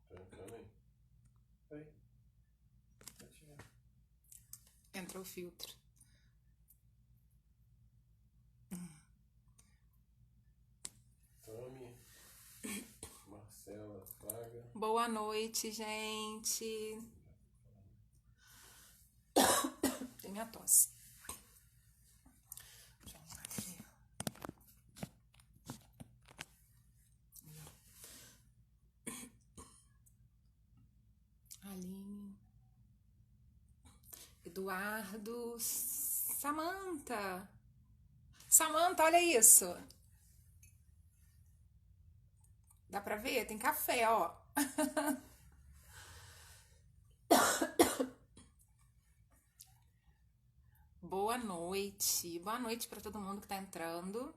Tô entrando aí. Oi. Entrou o filtro. Tami, Marcela, Fraga. Boa noite, gente. Tem minha tosse. Deixa eu arrumar aqui. Aline. Eduardo. Samantha. Samantha, olha isso. Dá pra ver? Tem café, ó. Boa noite. Boa noite pra todo mundo que tá entrando.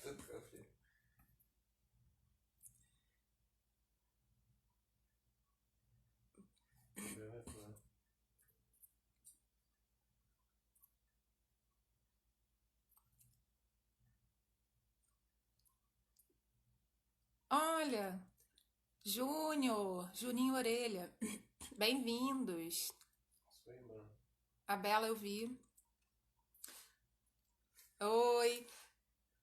Tanto café. Olha, Juninho Orelha. Bem-vindos. Isso aí, mano. A Bela eu vi. Oi.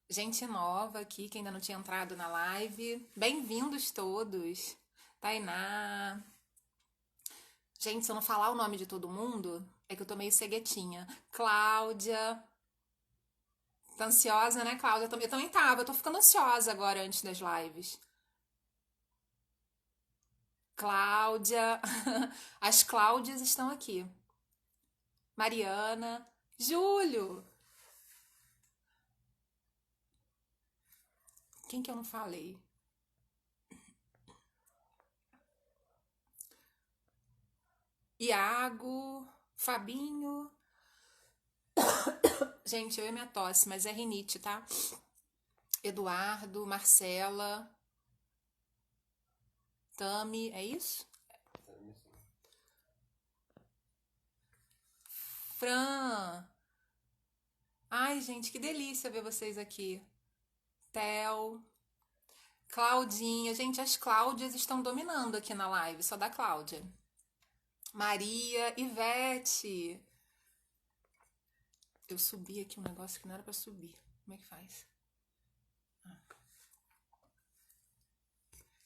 Gente nova aqui que ainda não tinha entrado na live. Bem-vindos todos. Tainá. Gente, se eu não falar o nome de todo mundo, é que eu tô meio ceguetinha. Cláudia. Tá ansiosa, né, Cláudia? Eu também tava. Eu tô ficando ansiosa agora antes das lives. Cláudia. As Cláudias estão aqui. Mariana. Júlio. Quem que eu não falei? Iago. Fabinho. Gente, eu e minha tosse, mas é rinite, tá? Eduardo, Marcela, Tami, é isso? Tami, sim. Fran. Ai, gente, que delícia ver vocês aqui. Theo. Claudinha. Gente, as Cláudias estão dominando aqui na live, só da Cláudia. Maria, Ivete. Eu subi aqui um negócio que não era pra subir. Como é que faz?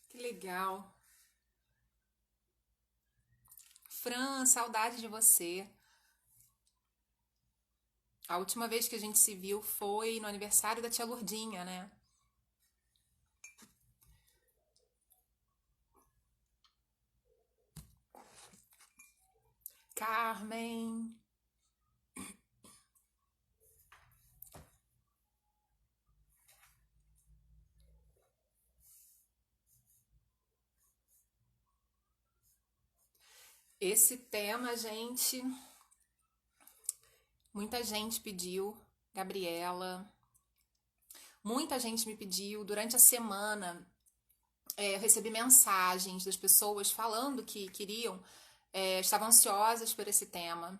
Que legal. Fran, saudade de você. A última vez que a gente se viu foi no aniversário da tia Lourdinha, né? Carmen. Esse tema, gente, muita gente pediu, Gabriela, muita gente me pediu durante a semana. Eu recebi mensagens das pessoas falando que queriam, estavam ansiosas por esse tema.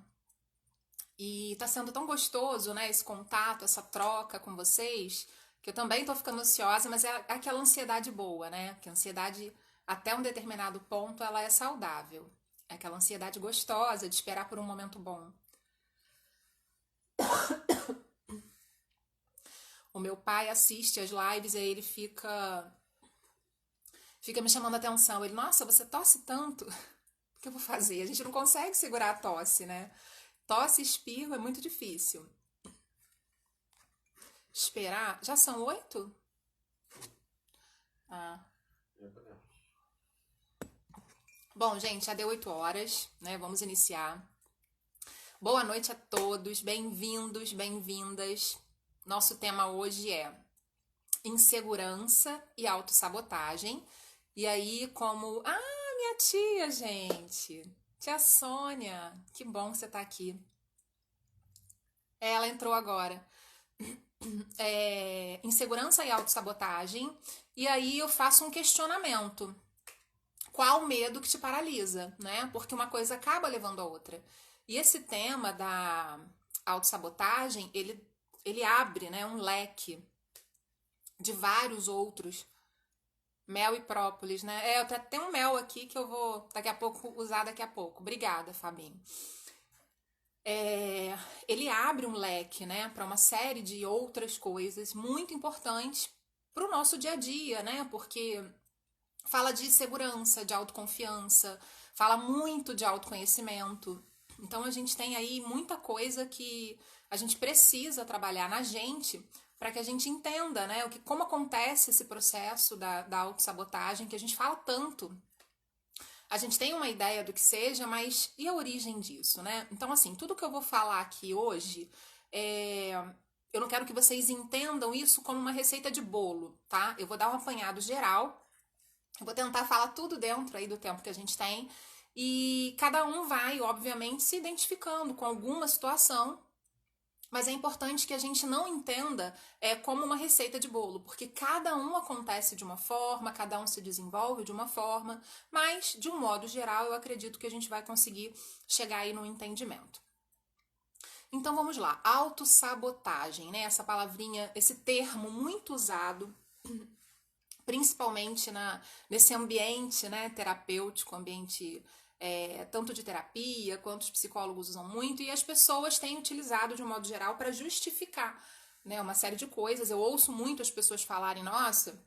E tá sendo tão gostoso, né, esse contato, essa troca com vocês, que eu também tô ficando ansiosa, mas é aquela ansiedade boa, né? Que a ansiedade, até um determinado ponto, ela é saudável. É aquela ansiedade gostosa de esperar por um momento bom. O meu pai assiste as lives e aí ele fica me chamando a atenção. Ele, nossa, você tosse tanto. O que eu vou fazer? A gente não consegue segurar a tosse, né? Tosse e espirro é muito difícil. Esperar? Já são 8? Ah. Bom, gente, já deu 8 horas, né? Vamos iniciar. Boa noite a todos, bem-vindos, bem-vindas. Nosso tema hoje é insegurança e autossabotagem. E aí, como... Ah, minha tia, gente! Tia Sônia, que bom que você tá aqui. Ela entrou agora. Insegurança e autossabotagem. E aí eu faço um questionamento. Qual medo que te paralisa, né? Porque uma coisa acaba levando a outra. E esse tema autossabotagem, ele abre, né, um leque de vários outros. Mel e própolis, né? Eu até tenho um mel aqui que eu vou daqui a pouco usar daqui a pouco. Obrigada, Fabinho. Ele abre um leque, né, para uma série de outras coisas muito importantes para o nosso dia a dia, né? Porque fala de segurança, de autoconfiança, fala muito de autoconhecimento. Então a gente tem aí muita coisa que a gente precisa trabalhar na gente para que a gente entenda, né, como acontece esse processo da autossabotagem que a gente fala tanto. A gente tem uma ideia do que seja, mas e a origem disso, né? Então, assim, tudo que eu vou falar aqui hoje, eu não quero que vocês entendam isso como uma receita de bolo, tá? Eu vou dar um apanhado geral, eu vou tentar falar tudo dentro aí do tempo que a gente tem, e cada um vai, obviamente, se identificando com alguma situação, mas é importante que a gente não entenda como uma receita de bolo, porque cada um acontece de uma forma, cada um se desenvolve de uma forma, mas, de um modo geral, eu acredito que a gente vai conseguir chegar aí no entendimento. Então, vamos lá. Autossabotagem, né? Essa palavrinha, esse termo muito usado, principalmente nesse ambiente, né, terapêutico, ambiente tanto de terapia quanto os psicólogos usam muito, e as pessoas têm utilizado de um modo geral para justificar, né, uma série de coisas. Eu ouço muito as pessoas falarem, nossa,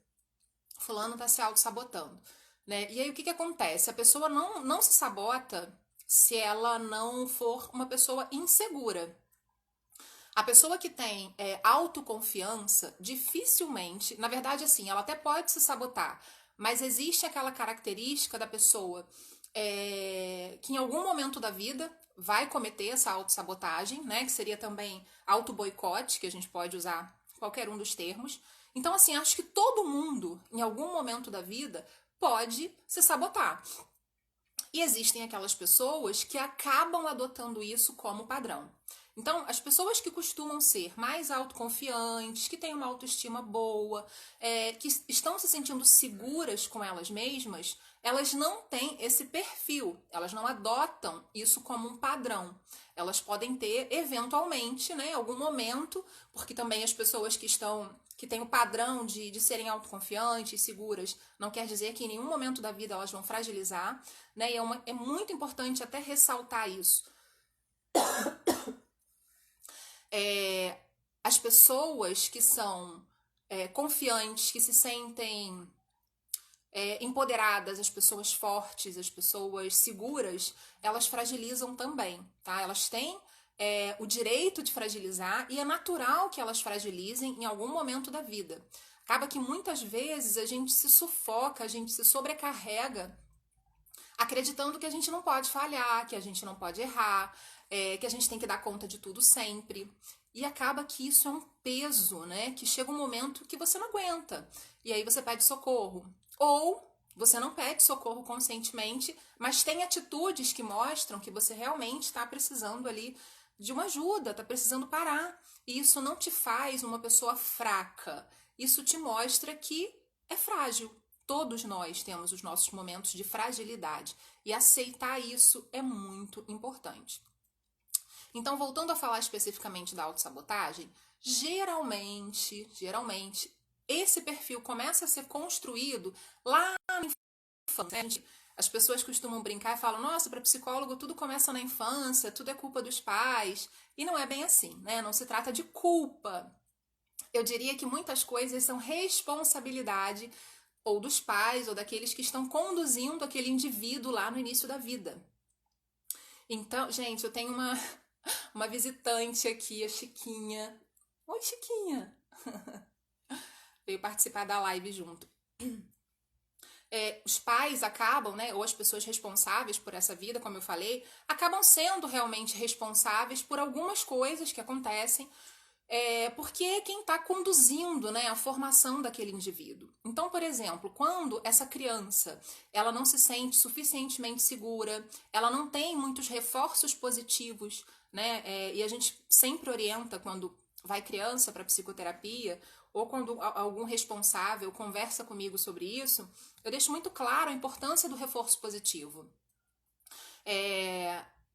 fulano está se auto-sabotando, né? E aí o que acontece? A pessoa não se sabota se ela não for uma pessoa insegura. A pessoa que tem autoconfiança, dificilmente, na verdade, assim, ela até pode se sabotar, mas existe aquela característica da pessoa que em algum momento da vida vai cometer essa autossabotagem, né? Que seria também auto-boicote, que a gente pode usar qualquer um dos termos. Então, assim, acho que todo mundo, em algum momento da vida, pode se sabotar. E existem aquelas pessoas que acabam adotando isso como padrão. Então, as pessoas que costumam ser mais autoconfiantes, que têm uma autoestima boa, que estão se sentindo seguras com elas mesmas, elas não têm esse perfil, elas não adotam isso como um padrão. Elas podem ter, eventualmente, né, em algum momento, porque também as pessoas que têm o padrão de serem autoconfiantes, seguras, não quer dizer que em nenhum momento da vida elas vão fragilizar, né? E é muito importante até ressaltar isso. As pessoas que são confiantes, que se sentem empoderadas, as pessoas fortes, as pessoas seguras, elas fragilizam também, tá? Elas têm o direito de fragilizar e é natural que elas fragilizem em algum momento da vida. Acaba que muitas vezes a gente se sufoca, a gente se sobrecarrega acreditando que a gente não pode falhar, que a gente não pode errar, que a gente tem que dar conta de tudo sempre. E acaba que isso é um peso, né? Que chega um momento que você não aguenta. E aí você pede socorro. Ou você não pede socorro conscientemente, mas tem atitudes que mostram que você realmente está precisando ali de uma ajuda, está precisando parar. E isso não te faz uma pessoa fraca. Isso te mostra que é frágil. Todos nós temos os nossos momentos de fragilidade. E aceitar isso é muito importante. Então, voltando a falar especificamente da autossabotagem, geralmente, esse perfil começa a ser construído lá na infância. As pessoas costumam brincar e falam, nossa, para psicólogo tudo começa na infância, tudo é culpa dos pais. E não é bem assim, né? Não se trata de culpa. Eu diria que muitas coisas são responsabilidade ou dos pais ou daqueles que estão conduzindo aquele indivíduo lá no início da vida. Então, gente, eu tenho uma visitante aqui, a Chiquinha. Oi, Chiquinha! Veio participar da live junto. Os pais acabam, né, ou as pessoas responsáveis por essa vida, como eu falei, acabam sendo realmente responsáveis por algumas coisas que acontecem, porque é quem está conduzindo, né, a formação daquele indivíduo. Então, por exemplo, quando essa criança ela não se sente suficientemente segura, ela não tem muitos reforços positivos, né, e a gente sempre orienta quando vai criança para psicoterapia ou quando algum responsável conversa comigo sobre isso, eu deixo muito claro a importância do reforço positivo.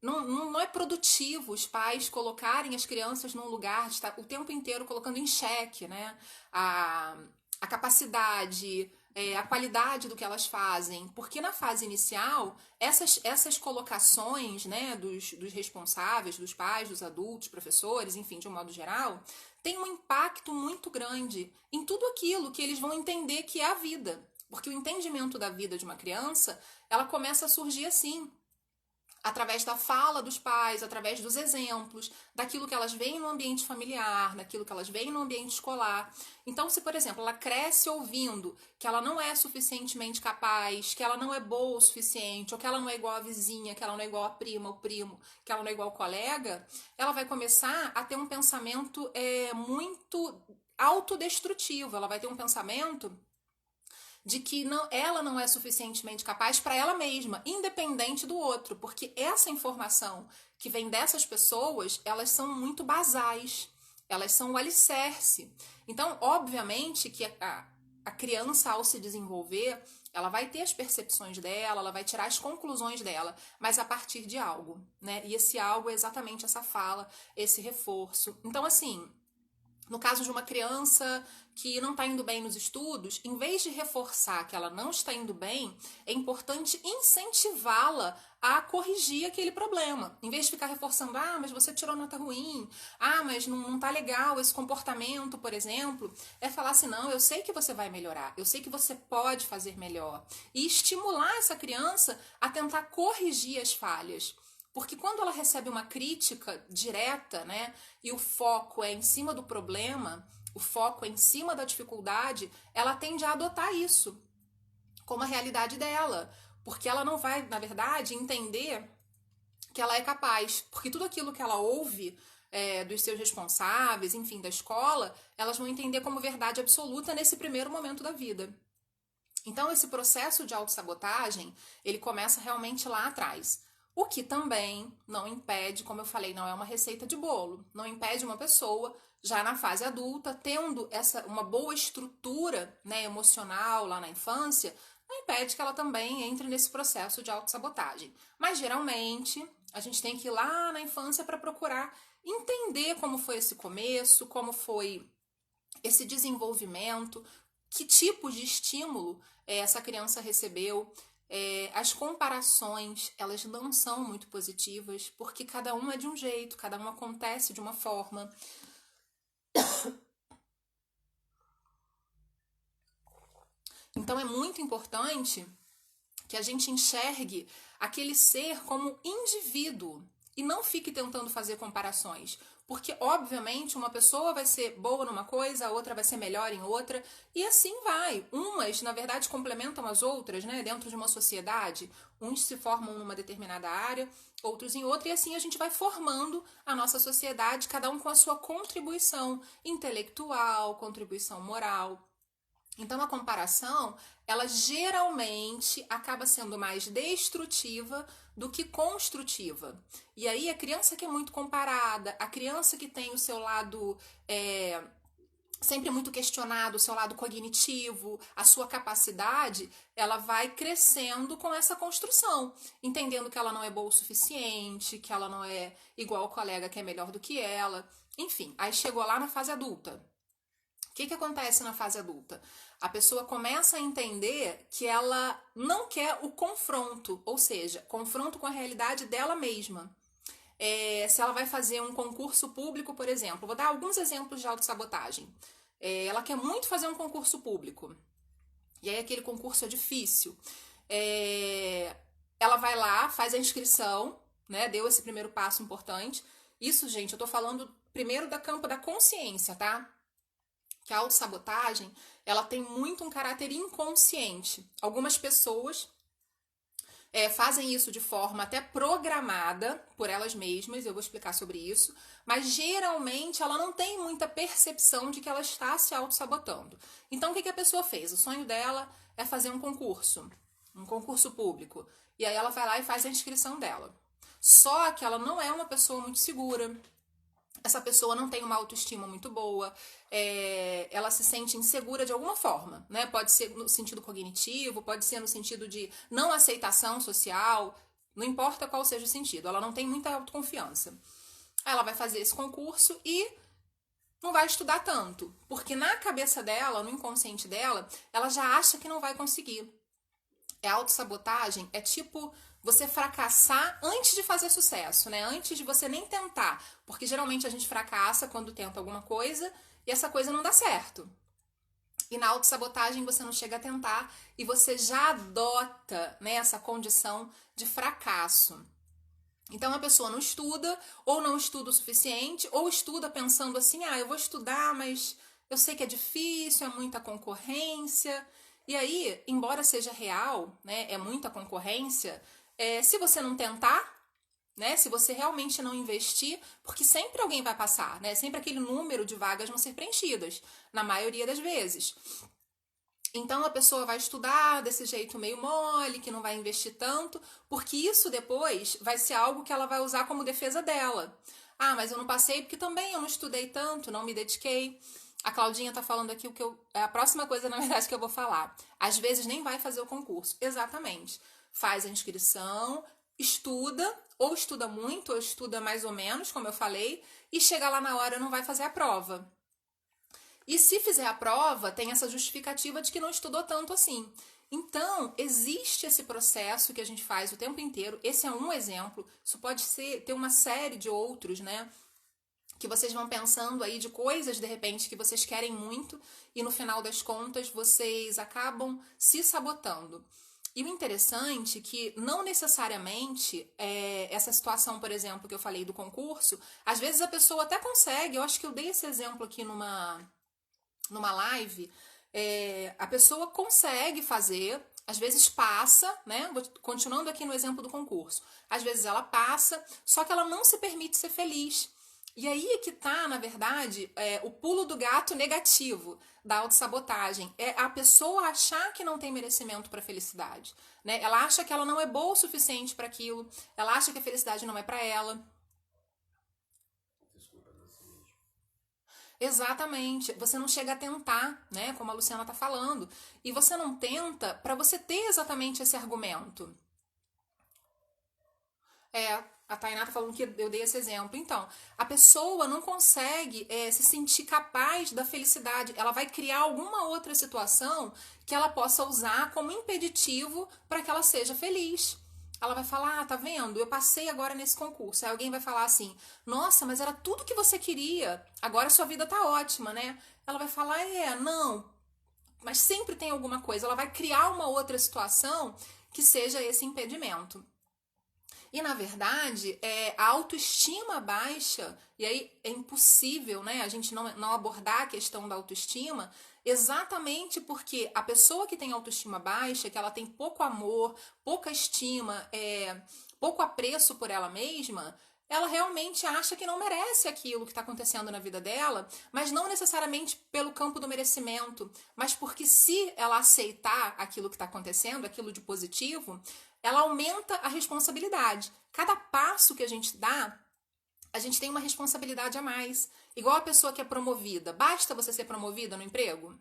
não é produtivo os pais colocarem as crianças num lugar de estar o tempo inteiro colocando em xeque, né? A capacidade, a qualidade do que elas fazem. Porque na fase inicial, essas colocações, né, dos responsáveis, dos pais, dos adultos, professores, enfim, de um modo geral, tem um impacto muito grande em tudo aquilo que eles vão entender que é a vida. Porque o entendimento da vida de uma criança, ela começa a surgir assim, através da fala dos pais, através dos exemplos, daquilo que elas veem no ambiente familiar, daquilo que elas veem no ambiente escolar. Então, se, por exemplo, ela cresce ouvindo que ela não é suficientemente capaz, que ela não é boa o suficiente, ou que ela não é igual à vizinha, que ela não é igual à prima, ao primo, que ela não é igual ao colega, ela vai começar a ter um pensamento muito autodestrutivo. Ela vai ter um pensamento de que ela não é suficientemente capaz para ela mesma, independente do outro, porque essa informação que vem dessas pessoas, elas são muito basais, elas são o alicerce. Então, obviamente que a criança, ao se desenvolver, ela vai ter as percepções dela, ela vai tirar as conclusões dela, mas a partir de algo, né? E esse algo é exatamente essa fala, esse reforço. Então, assim, no caso de uma criança que não está indo bem nos estudos, em vez de reforçar que ela não está indo bem, é importante incentivá-la a corrigir aquele problema. Em vez de ficar reforçando, mas você tirou nota ruim, mas não tá legal esse comportamento, por exemplo, é falar assim, não, eu sei que você vai melhorar, eu sei que você pode fazer melhor. E estimular essa criança a tentar corrigir as falhas. Porque quando ela recebe uma crítica direta, né, e o foco é em cima do problema, o foco é em cima da dificuldade, ela tende a adotar isso como a realidade dela. Porque ela não vai, na verdade, entender que ela é capaz. Porque tudo aquilo que ela ouve dos seus responsáveis, enfim, da escola, elas vão entender como verdade absoluta nesse primeiro momento da vida. Então, esse processo de autossabotagem, ele começa realmente lá atrás. O que também não impede, como eu falei, não é uma receita de bolo, não impede uma pessoa, já na fase adulta, tendo uma boa estrutura, né, emocional lá na infância, não impede que ela também entre nesse processo de autossabotagem. Mas, geralmente, a gente tem que ir lá na infância para procurar entender como foi esse começo, como foi esse desenvolvimento, que tipo de estímulo essa criança recebeu. As comparações, elas não são muito positivas, porque cada um é de um jeito, cada um acontece de uma forma. Então é muito importante que a gente enxergue aquele ser como indivíduo e não fique tentando fazer comparações. Porque, obviamente, uma pessoa vai ser boa numa coisa, a outra vai ser melhor em outra, e assim vai. Umas, na verdade, complementam as outras, né? Dentro de uma sociedade, uns se formam numa determinada área, outros em outra, e assim a gente vai formando a nossa sociedade, cada um com a sua contribuição intelectual, contribuição moral. Então, a comparação, ela geralmente acaba sendo mais destrutiva do que construtiva. E aí, a criança que é muito comparada, a criança que tem o seu lado sempre muito questionado, o seu lado cognitivo, a sua capacidade, ela vai crescendo com essa construção, entendendo que ela não é boa o suficiente, que ela não é igual ao colega que é melhor do que ela. Enfim, aí chegou lá na fase adulta. O que acontece na fase adulta? A pessoa começa a entender que ela não quer o confronto, ou seja, confronto com a realidade dela mesma. Se ela vai fazer um concurso público, por exemplo, vou dar alguns exemplos de autossabotagem. Ela quer muito fazer um concurso público, e aí aquele concurso é difícil. Ela vai lá, faz a inscrição, né? Deu esse primeiro passo importante. Isso, gente, eu tô falando primeiro da campo da consciência, tá? Que a autossabotagem, ela tem muito um caráter inconsciente. Algumas pessoas fazem isso de forma até programada por elas mesmas, eu vou explicar sobre isso, mas geralmente ela não tem muita percepção de que ela está se autossabotando. Então, o que a pessoa fez? O sonho dela é fazer um concurso público, e aí ela vai lá e faz a inscrição dela. Só que ela não é uma pessoa muito segura, essa pessoa não tem uma autoestima muito boa, ela se sente insegura de alguma forma, né? Pode ser no sentido cognitivo, pode ser no sentido de não aceitação social, Não importa qual seja o sentido, ela não tem muita autoconfiança. Ela vai fazer esse concurso e não vai estudar tanto, porque na cabeça dela, no inconsciente dela, ela já acha que não vai conseguir. Autossabotagem é tipo você fracassar antes de fazer sucesso, né? Antes de você nem tentar, porque geralmente a gente fracassa quando tenta alguma coisa e essa coisa não dá certo. E na autossabotagem você não chega a tentar e você já adota, né, essa condição de fracasso. Então a pessoa não estuda, ou não estuda o suficiente, ou estuda pensando assim, eu vou estudar, mas eu sei que é difícil, é muita concorrência. E aí, embora seja real, né, é muita concorrência, se você não tentar, né, se você realmente não investir, porque sempre alguém vai passar, né, sempre aquele número de vagas vão ser preenchidas, na maioria das vezes. Então a pessoa vai estudar desse jeito meio mole, que não vai investir tanto, porque isso depois vai ser algo que ela vai usar como defesa dela. Mas eu não passei porque também eu não estudei tanto, não me dediquei. A Claudinha tá falando aqui é a próxima coisa, na verdade, que eu vou falar. Às vezes nem vai fazer o concurso. Exatamente. Faz a inscrição, estuda, ou estuda muito, ou estuda mais ou menos, como eu falei, e chega lá na hora e não vai fazer a prova. E se fizer a prova, tem essa justificativa de que não estudou tanto assim. Então, existe esse processo que a gente faz o tempo inteiro. Esse é um exemplo. Isso pode ter uma série de outros, né? Que vocês vão pensando aí de coisas, de repente, que vocês querem muito e no final das contas vocês acabam se sabotando. E o interessante é que não necessariamente essa situação, por exemplo, que eu falei do concurso, às vezes a pessoa até consegue, eu acho que eu dei esse exemplo aqui numa live, a pessoa consegue fazer, às vezes passa, né? Continuando aqui no exemplo do concurso. Às vezes ela passa, só que ela não se permite ser feliz. E aí é que tá, na verdade, o pulo do gato negativo da autossabotagem. É a pessoa achar que não tem merecimento para felicidade, né? Ela acha que ela não é boa o suficiente para aquilo, ela acha que a felicidade não é para ela. Exatamente. Você não chega a tentar, né? Como a Luciana tá falando. E você não tenta para você ter exatamente esse argumento. A Tainá tá falando que eu dei esse exemplo. Então, a pessoa não consegue se sentir capaz da felicidade. Ela vai criar alguma outra situação que ela possa usar como impeditivo para que ela seja feliz. Ela vai falar, tá vendo? Eu passei agora nesse concurso. Aí alguém vai falar assim, nossa, mas era tudo que você queria. Agora sua vida tá ótima, né? Ela vai falar, não. Mas sempre tem alguma coisa. Ela vai criar uma outra situação que seja esse impedimento. E, na verdade, a autoestima baixa, e aí é impossível, né, a gente não abordar a questão da autoestima, exatamente porque a pessoa que tem autoestima baixa, que ela tem pouco amor, pouca estima, pouco apreço por ela mesma, ela realmente acha que não merece aquilo que está acontecendo na vida dela, mas não necessariamente pelo campo do merecimento, mas porque se ela aceitar aquilo que está acontecendo, aquilo de positivo, ela aumenta a responsabilidade. Cada passo que a gente dá, a gente tem uma responsabilidade a mais. Igual a pessoa que é promovida. Basta você ser promovida no emprego?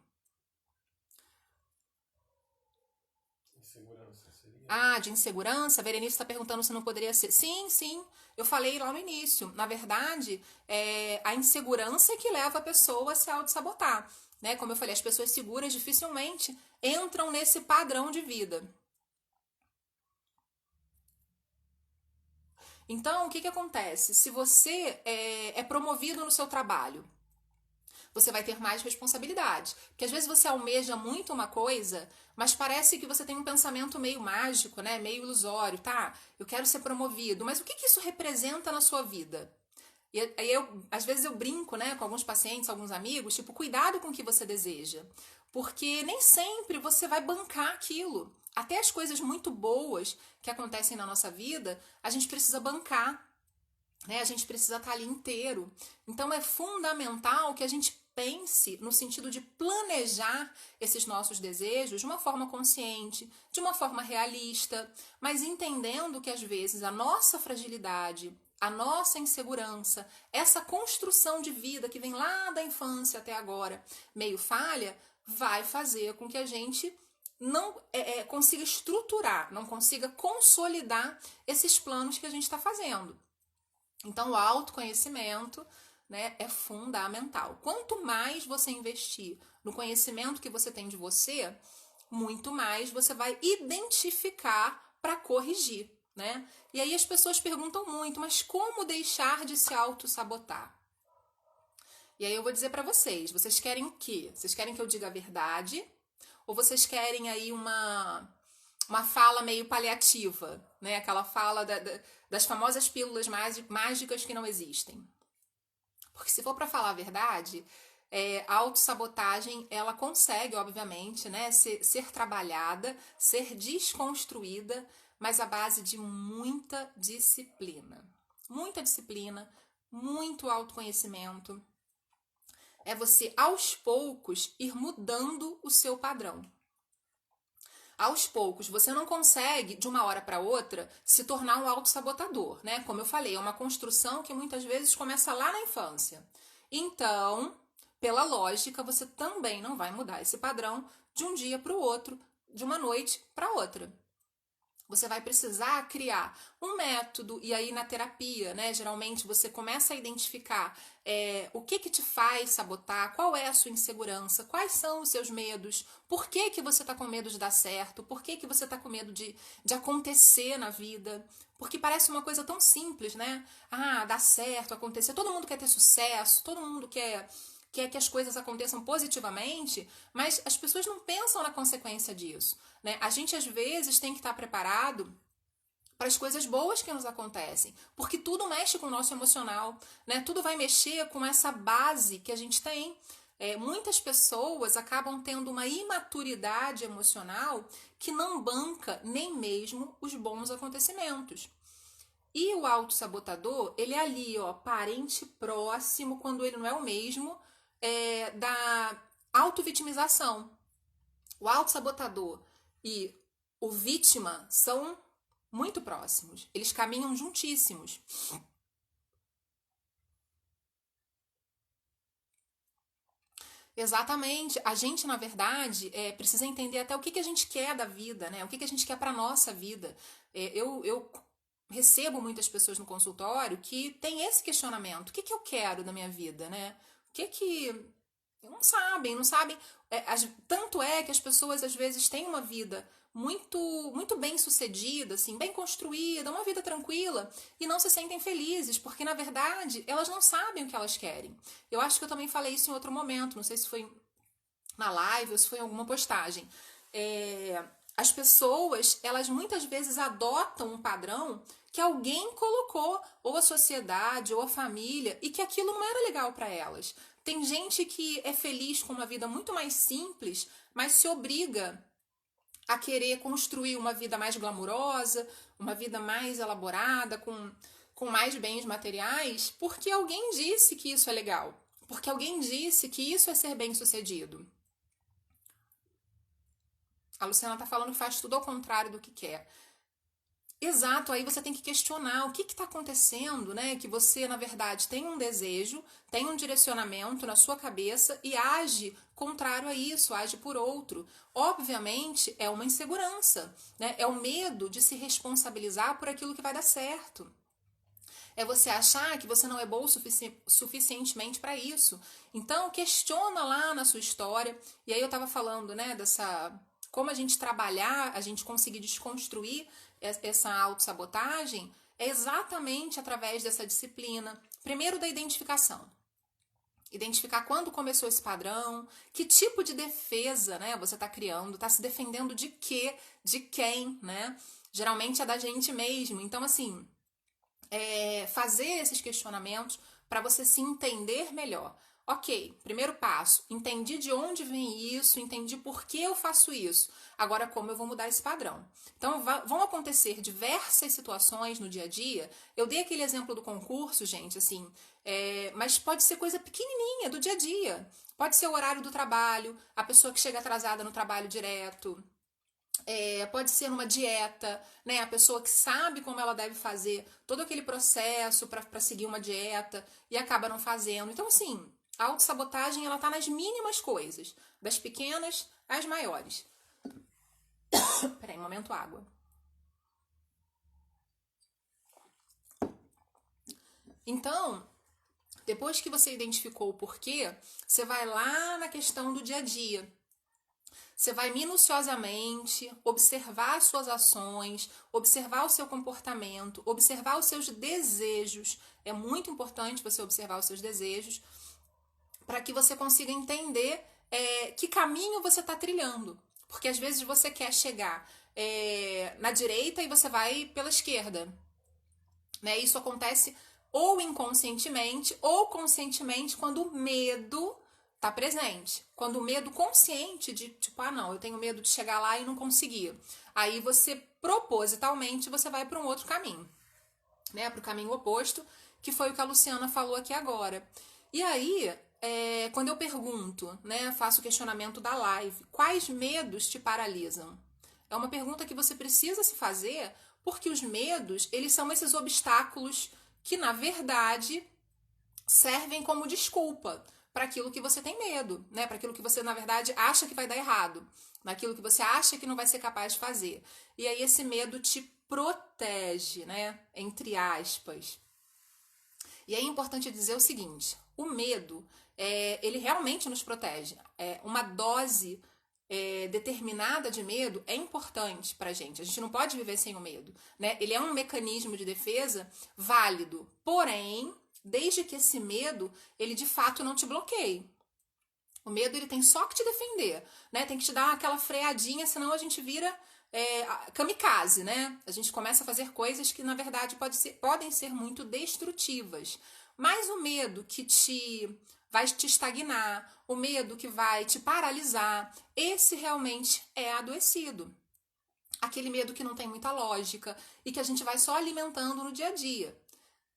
Insegurança seria? De insegurança? A Berenice está perguntando se não poderia ser. Sim, sim. Eu falei lá no início. Na verdade, a insegurança é que leva a pessoa a se auto-sabotar. Né? Como eu falei, as pessoas seguras dificilmente entram nesse padrão de vida. Então, o que acontece? Se você é promovido no seu trabalho, você vai ter mais responsabilidade. Porque às vezes você almeja muito uma coisa, mas parece que você tem um pensamento meio mágico, né? Meio ilusório, tá? Eu quero ser promovido. Mas o que isso representa na sua vida? E aí às vezes eu brinco, né, com alguns pacientes, alguns amigos, tipo, cuidado com o que você deseja. Porque nem sempre você vai bancar aquilo. Até as coisas muito boas que acontecem na nossa vida, a gente precisa bancar, né? A gente precisa estar ali inteiro. Então é fundamental que a gente pense no sentido de planejar esses nossos desejos de uma forma consciente, de uma forma realista, mas entendendo que às vezes a nossa fragilidade, a nossa insegurança, essa construção de vida que vem lá da infância até agora, meio falha, vai fazer com que a gente não consiga estruturar, não consiga consolidar esses planos que a gente está fazendo. Então, o autoconhecimento, né, é fundamental. Quanto mais você investir no conhecimento que você tem de você, muito mais você vai identificar para corrigir, né? E aí as pessoas perguntam muito, mas como deixar de se auto-sabotar? E aí eu vou dizer para vocês querem o quê? Vocês querem que eu diga a verdade? Ou vocês querem aí uma fala meio paliativa, né? Aquela fala das famosas pílulas mágicas que não existem. Porque se for para falar a verdade, a autossabotagem, ela consegue, obviamente, né, ser trabalhada, ser desconstruída, mas à base de muita disciplina. Muita disciplina, muito autoconhecimento. É você, aos poucos, ir mudando o seu padrão. Aos poucos, você não consegue, de uma hora para outra, se tornar um autossabotador, né? Como eu falei, é uma construção que muitas vezes começa lá na infância. Então, pela lógica, você também não vai mudar esse padrão de um dia para o outro, de uma noite para outra. Você vai precisar criar um método, e aí na terapia, né? Geralmente você começa a identificar o que te faz sabotar, qual é a sua insegurança, quais são os seus medos, por que você está com medo de dar certo, por que você está com medo de acontecer na vida. Porque parece uma coisa tão simples, né? Ah, dar certo, acontecer. Todo mundo quer ter sucesso, todo mundo quer que as coisas aconteçam positivamente, mas as pessoas não pensam na consequência disso, né? A gente às vezes tem que estar preparado para as coisas boas que nos acontecem, porque tudo mexe com o nosso emocional, né? Tudo vai mexer com essa base que a gente tem. Muitas pessoas acabam tendo uma imaturidade emocional que não banca nem mesmo os bons acontecimentos. E o autossabotador, ele é ali, ó, parente próximo, quando ele não é o mesmo, da autovitimização. O autossabotador e o vítima são muito próximos. Eles caminham juntíssimos. Exatamente. A gente, na verdade, precisa entender até o que a gente quer da vida, né? O que a gente quer para nossa vida. Eu recebo muitas pessoas no consultório que tem esse questionamento. O que eu quero da minha vida, né? O que não sabem, não sabem. Tanto é que as pessoas às vezes têm uma vida muito muito bem sucedida, assim, bem construída, uma vida tranquila e não se sentem felizes, porque na verdade elas não sabem o que elas querem. Eu acho que eu também falei isso em outro momento, não sei se foi na live ou se foi em alguma postagem. As pessoas, elas muitas vezes adotam um padrão que alguém colocou, ou a sociedade, ou a família, e que aquilo não era legal para elas. Tem gente que é feliz com uma vida muito mais simples, mas se obriga a querer construir uma vida mais glamurosa, uma vida mais elaborada, com mais bens materiais, porque alguém disse que isso é legal. Porque alguém disse que isso é ser bem-sucedido. A Luciana tá falando que faz tudo ao contrário do que quer. Exato, aí você tem que questionar o que está acontecendo, né? Que você, na verdade, tem um desejo, tem um direcionamento na sua cabeça e age contrário a isso, age por outro. Obviamente, é uma insegurança, né? É o medo de se responsabilizar por aquilo que vai dar certo. É você achar que você não é bom suficientemente para isso. Então, questiona lá na sua história. E aí eu estava falando, né, dessa como a gente trabalhar, a gente conseguir desconstruir essa autossabotagem é exatamente através dessa disciplina. Primeiro, da identificação. Identificar quando começou esse padrão, que tipo de defesa, né, você está criando, está se defendendo de quê, de quem, né? Geralmente é da gente mesmo. Então, assim, fazer esses questionamentos para você se entender melhor. Ok, primeiro passo, entendi de onde vem isso, entendi por que eu faço isso. Agora, como eu vou mudar esse padrão? Então, vão acontecer diversas situações no dia a dia. Eu dei aquele exemplo do concurso, gente, assim, mas pode ser coisa pequenininha do dia a dia. Pode ser o horário do trabalho, a pessoa que chega atrasada no trabalho direto. Pode ser numa dieta, né? A pessoa que sabe como ela deve fazer todo aquele processo para seguir uma dieta e acaba não fazendo. Então, assim, a autossabotagem, ela tá nas mínimas coisas, das pequenas às maiores. Peraí, um momento, água. Então, depois que você identificou o porquê, você vai lá na questão do dia a dia. Você vai minuciosamente observar as suas ações, observar o seu comportamento, observar os seus desejos. É muito importante você observar os seus desejos para que você consiga entender que caminho você está trilhando. Porque às vezes você quer chegar na direita e você vai pela esquerda. Né? Isso acontece ou inconscientemente ou conscientemente quando o medo tá presente. Quando o medo consciente de, tipo, não, eu tenho medo de chegar lá e não conseguir. Aí você, propositalmente, você vai para um outro caminho, né? Para o caminho oposto, que foi o que a Luciana falou aqui agora. E aí, quando eu pergunto, né, faço o questionamento da live, quais medos te paralisam? É uma pergunta que você precisa se fazer, porque os medos, eles são esses obstáculos que, na verdade, servem como desculpa para aquilo que você tem medo, né? Para aquilo que você, na verdade, acha que vai dar errado, naquilo que você acha que não vai ser capaz de fazer. E aí esse medo te protege, né? Entre aspas. E é importante dizer o seguinte: o medo, ele realmente nos protege. Uma dose determinada de medo é importante pra gente. A gente não pode viver sem o medo, né? Ele é um mecanismo de defesa válido, porém, desde que esse medo, ele de fato não te bloqueie. O medo, ele tem só que te defender, né? Tem que te dar aquela freadinha, senão a gente vira kamikaze, né? A gente começa a fazer coisas que, na verdade, podem ser muito destrutivas. Mas o medo que vai te estagnar, o medo que vai te paralisar, esse realmente é adoecido. Aquele medo que não tem muita lógica e que a gente vai só alimentando no dia a dia.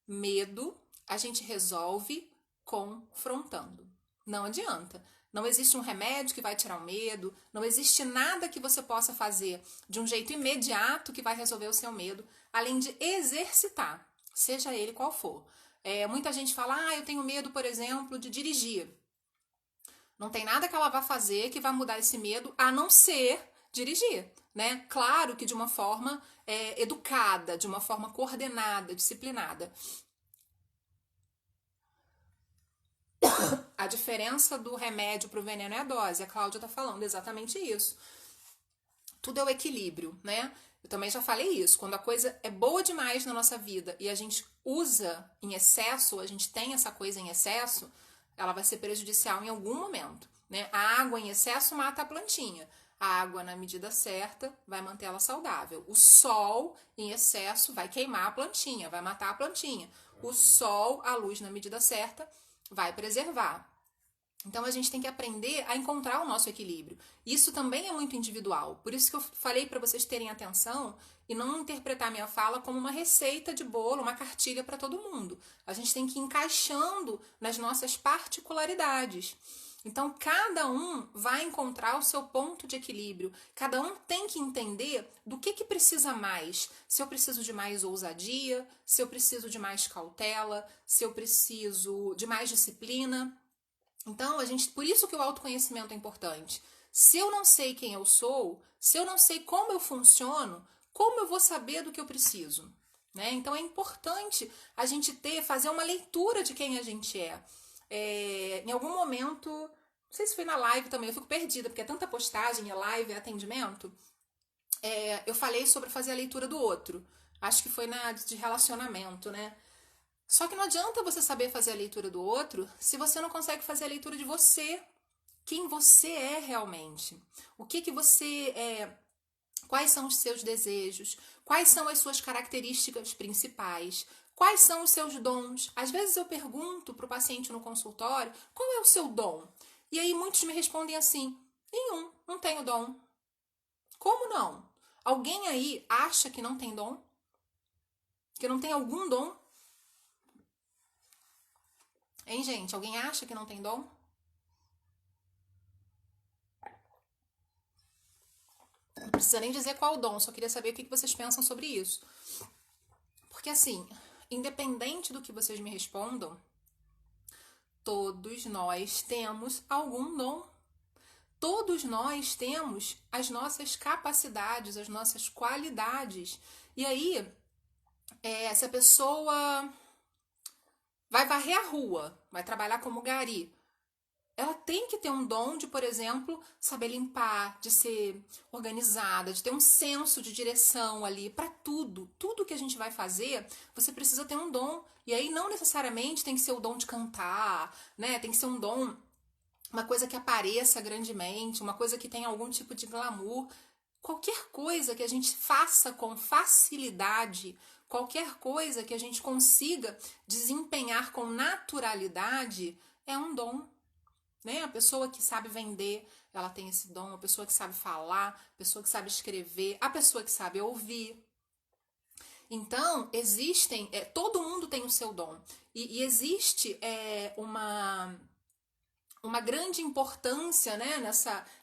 Medo a gente resolve confrontando. Não adianta. Não existe um remédio que vai tirar o medo, não existe nada que você possa fazer de um jeito imediato que vai resolver o seu medo, além de exercitar, seja ele qual for. Muita gente fala, eu tenho medo, por exemplo, de dirigir. Não tem nada que ela vá fazer que vai mudar esse medo, a não ser dirigir, né? Claro que de uma forma educada, de uma forma coordenada, disciplinada. A diferença do remédio para o veneno é a dose. A Cláudia está falando exatamente isso. Tudo é o equilíbrio, né? Eu também já falei isso. Quando a coisa é boa demais na nossa vida e a gente usa em excesso, a gente tem essa coisa em excesso, ela vai ser prejudicial em algum momento, né? A água em excesso mata a plantinha. A água, na medida certa, vai manter ela saudável. O sol, em excesso, vai queimar a plantinha, vai matar a plantinha. O sol, a luz, na medida certa, vai preservar. Então a gente tem que aprender a encontrar o nosso equilíbrio. Isso também é muito individual. Por isso que eu falei para vocês terem atenção e não interpretar minha fala como uma receita de bolo, uma cartilha para todo mundo. A gente tem que ir encaixando nas nossas particularidades. Então, cada um vai encontrar o seu ponto de equilíbrio. Cada um tem que entender do que precisa mais. Se eu preciso de mais ousadia, se eu preciso de mais cautela, se eu preciso de mais disciplina. Então, por isso que o autoconhecimento é importante. Se eu não sei quem eu sou, se eu não sei como eu funciono, como eu vou saber do que eu preciso? Né? Então, é importante a gente fazer uma leitura de quem a gente é. Em algum momento, não sei se foi na live também, eu fico perdida, porque é tanta postagem, é live, é atendimento. Eu falei sobre fazer a leitura do outro. Acho que foi de relacionamento, né? Só que não adianta você saber fazer a leitura do outro se você não consegue fazer a leitura de você. Quem você é realmente. O que você é. Quais são os seus desejos? Quais são as suas características principais? Quais são os seus dons? Às vezes eu pergunto para o paciente no consultório, qual é o seu dom? E aí muitos me respondem assim, nenhum, não tenho dom. Como não? Alguém aí acha que não tem dom? Que não tem algum dom? Hein, gente? Alguém acha que não tem dom? Não precisa nem dizer qual o dom, só queria saber o que vocês pensam sobre isso. Porque assim, independente do que vocês me respondam, todos nós temos algum dom. Todos nós temos as nossas capacidades, as nossas qualidades. E aí, se a pessoa vai varrer a rua, vai trabalhar como gari, ela tem que ter um dom de, por exemplo, saber limpar, de ser organizada, de ter um senso de direção ali para tudo. Tudo que a gente vai fazer, você precisa ter um dom. E aí não necessariamente tem que ser o dom de cantar, né? Tem que ser um dom, uma coisa que apareça grandemente, uma coisa que tenha algum tipo de glamour. Qualquer coisa que a gente faça com facilidade, qualquer coisa que a gente consiga desempenhar com naturalidade, é um dom. Né? A pessoa que sabe vender, ela tem esse dom. A pessoa que sabe falar, a pessoa que sabe escrever, a pessoa que sabe ouvir. Então, existem, todo mundo tem o seu dom. E existe uma grande importância, né,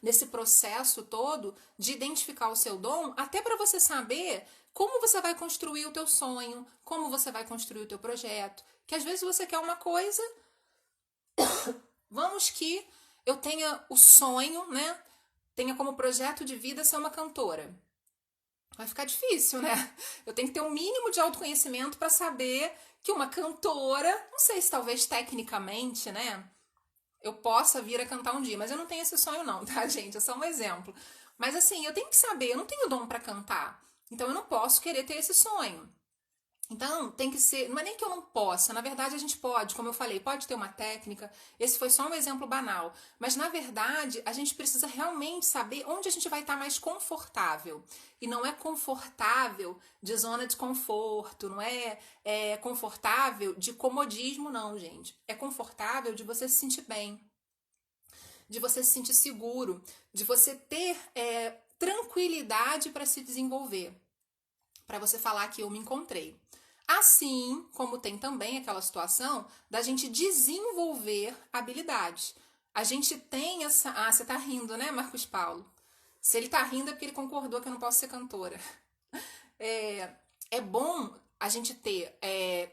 nesse processo todo de identificar o seu dom, até para você saber como você vai construir o teu sonho, como você vai construir o teu projeto. Que às vezes você quer uma coisa... Vamos que eu tenha o sonho, né? Tenha como projeto de vida ser uma cantora. Vai ficar difícil, né? Eu tenho que ter um mínimo de autoconhecimento para saber que uma cantora, não sei se talvez tecnicamente, né? Eu possa vir a cantar um dia, mas eu não tenho esse sonho não, tá, gente? É só um exemplo. Mas assim, eu tenho que saber, eu não tenho dom para cantar. Então eu não posso querer ter esse sonho. Então, tem que ser, não é nem que eu não possa, na verdade a gente pode, como eu falei, pode ter uma técnica, esse foi só um exemplo banal, mas na verdade a gente precisa realmente saber onde a gente vai estar mais confortável. E não é confortável de zona de conforto, não é confortável de comodismo, não, gente. É confortável de você se sentir bem, de você se sentir seguro, de você ter tranquilidade para se desenvolver, para você falar que eu me encontrei. Assim como tem também aquela situação da gente desenvolver habilidades. A gente tem essa... Ah, você tá rindo, né, Marcos Paulo? Se ele tá rindo é porque ele concordou que eu não posso ser cantora. É bom a gente ter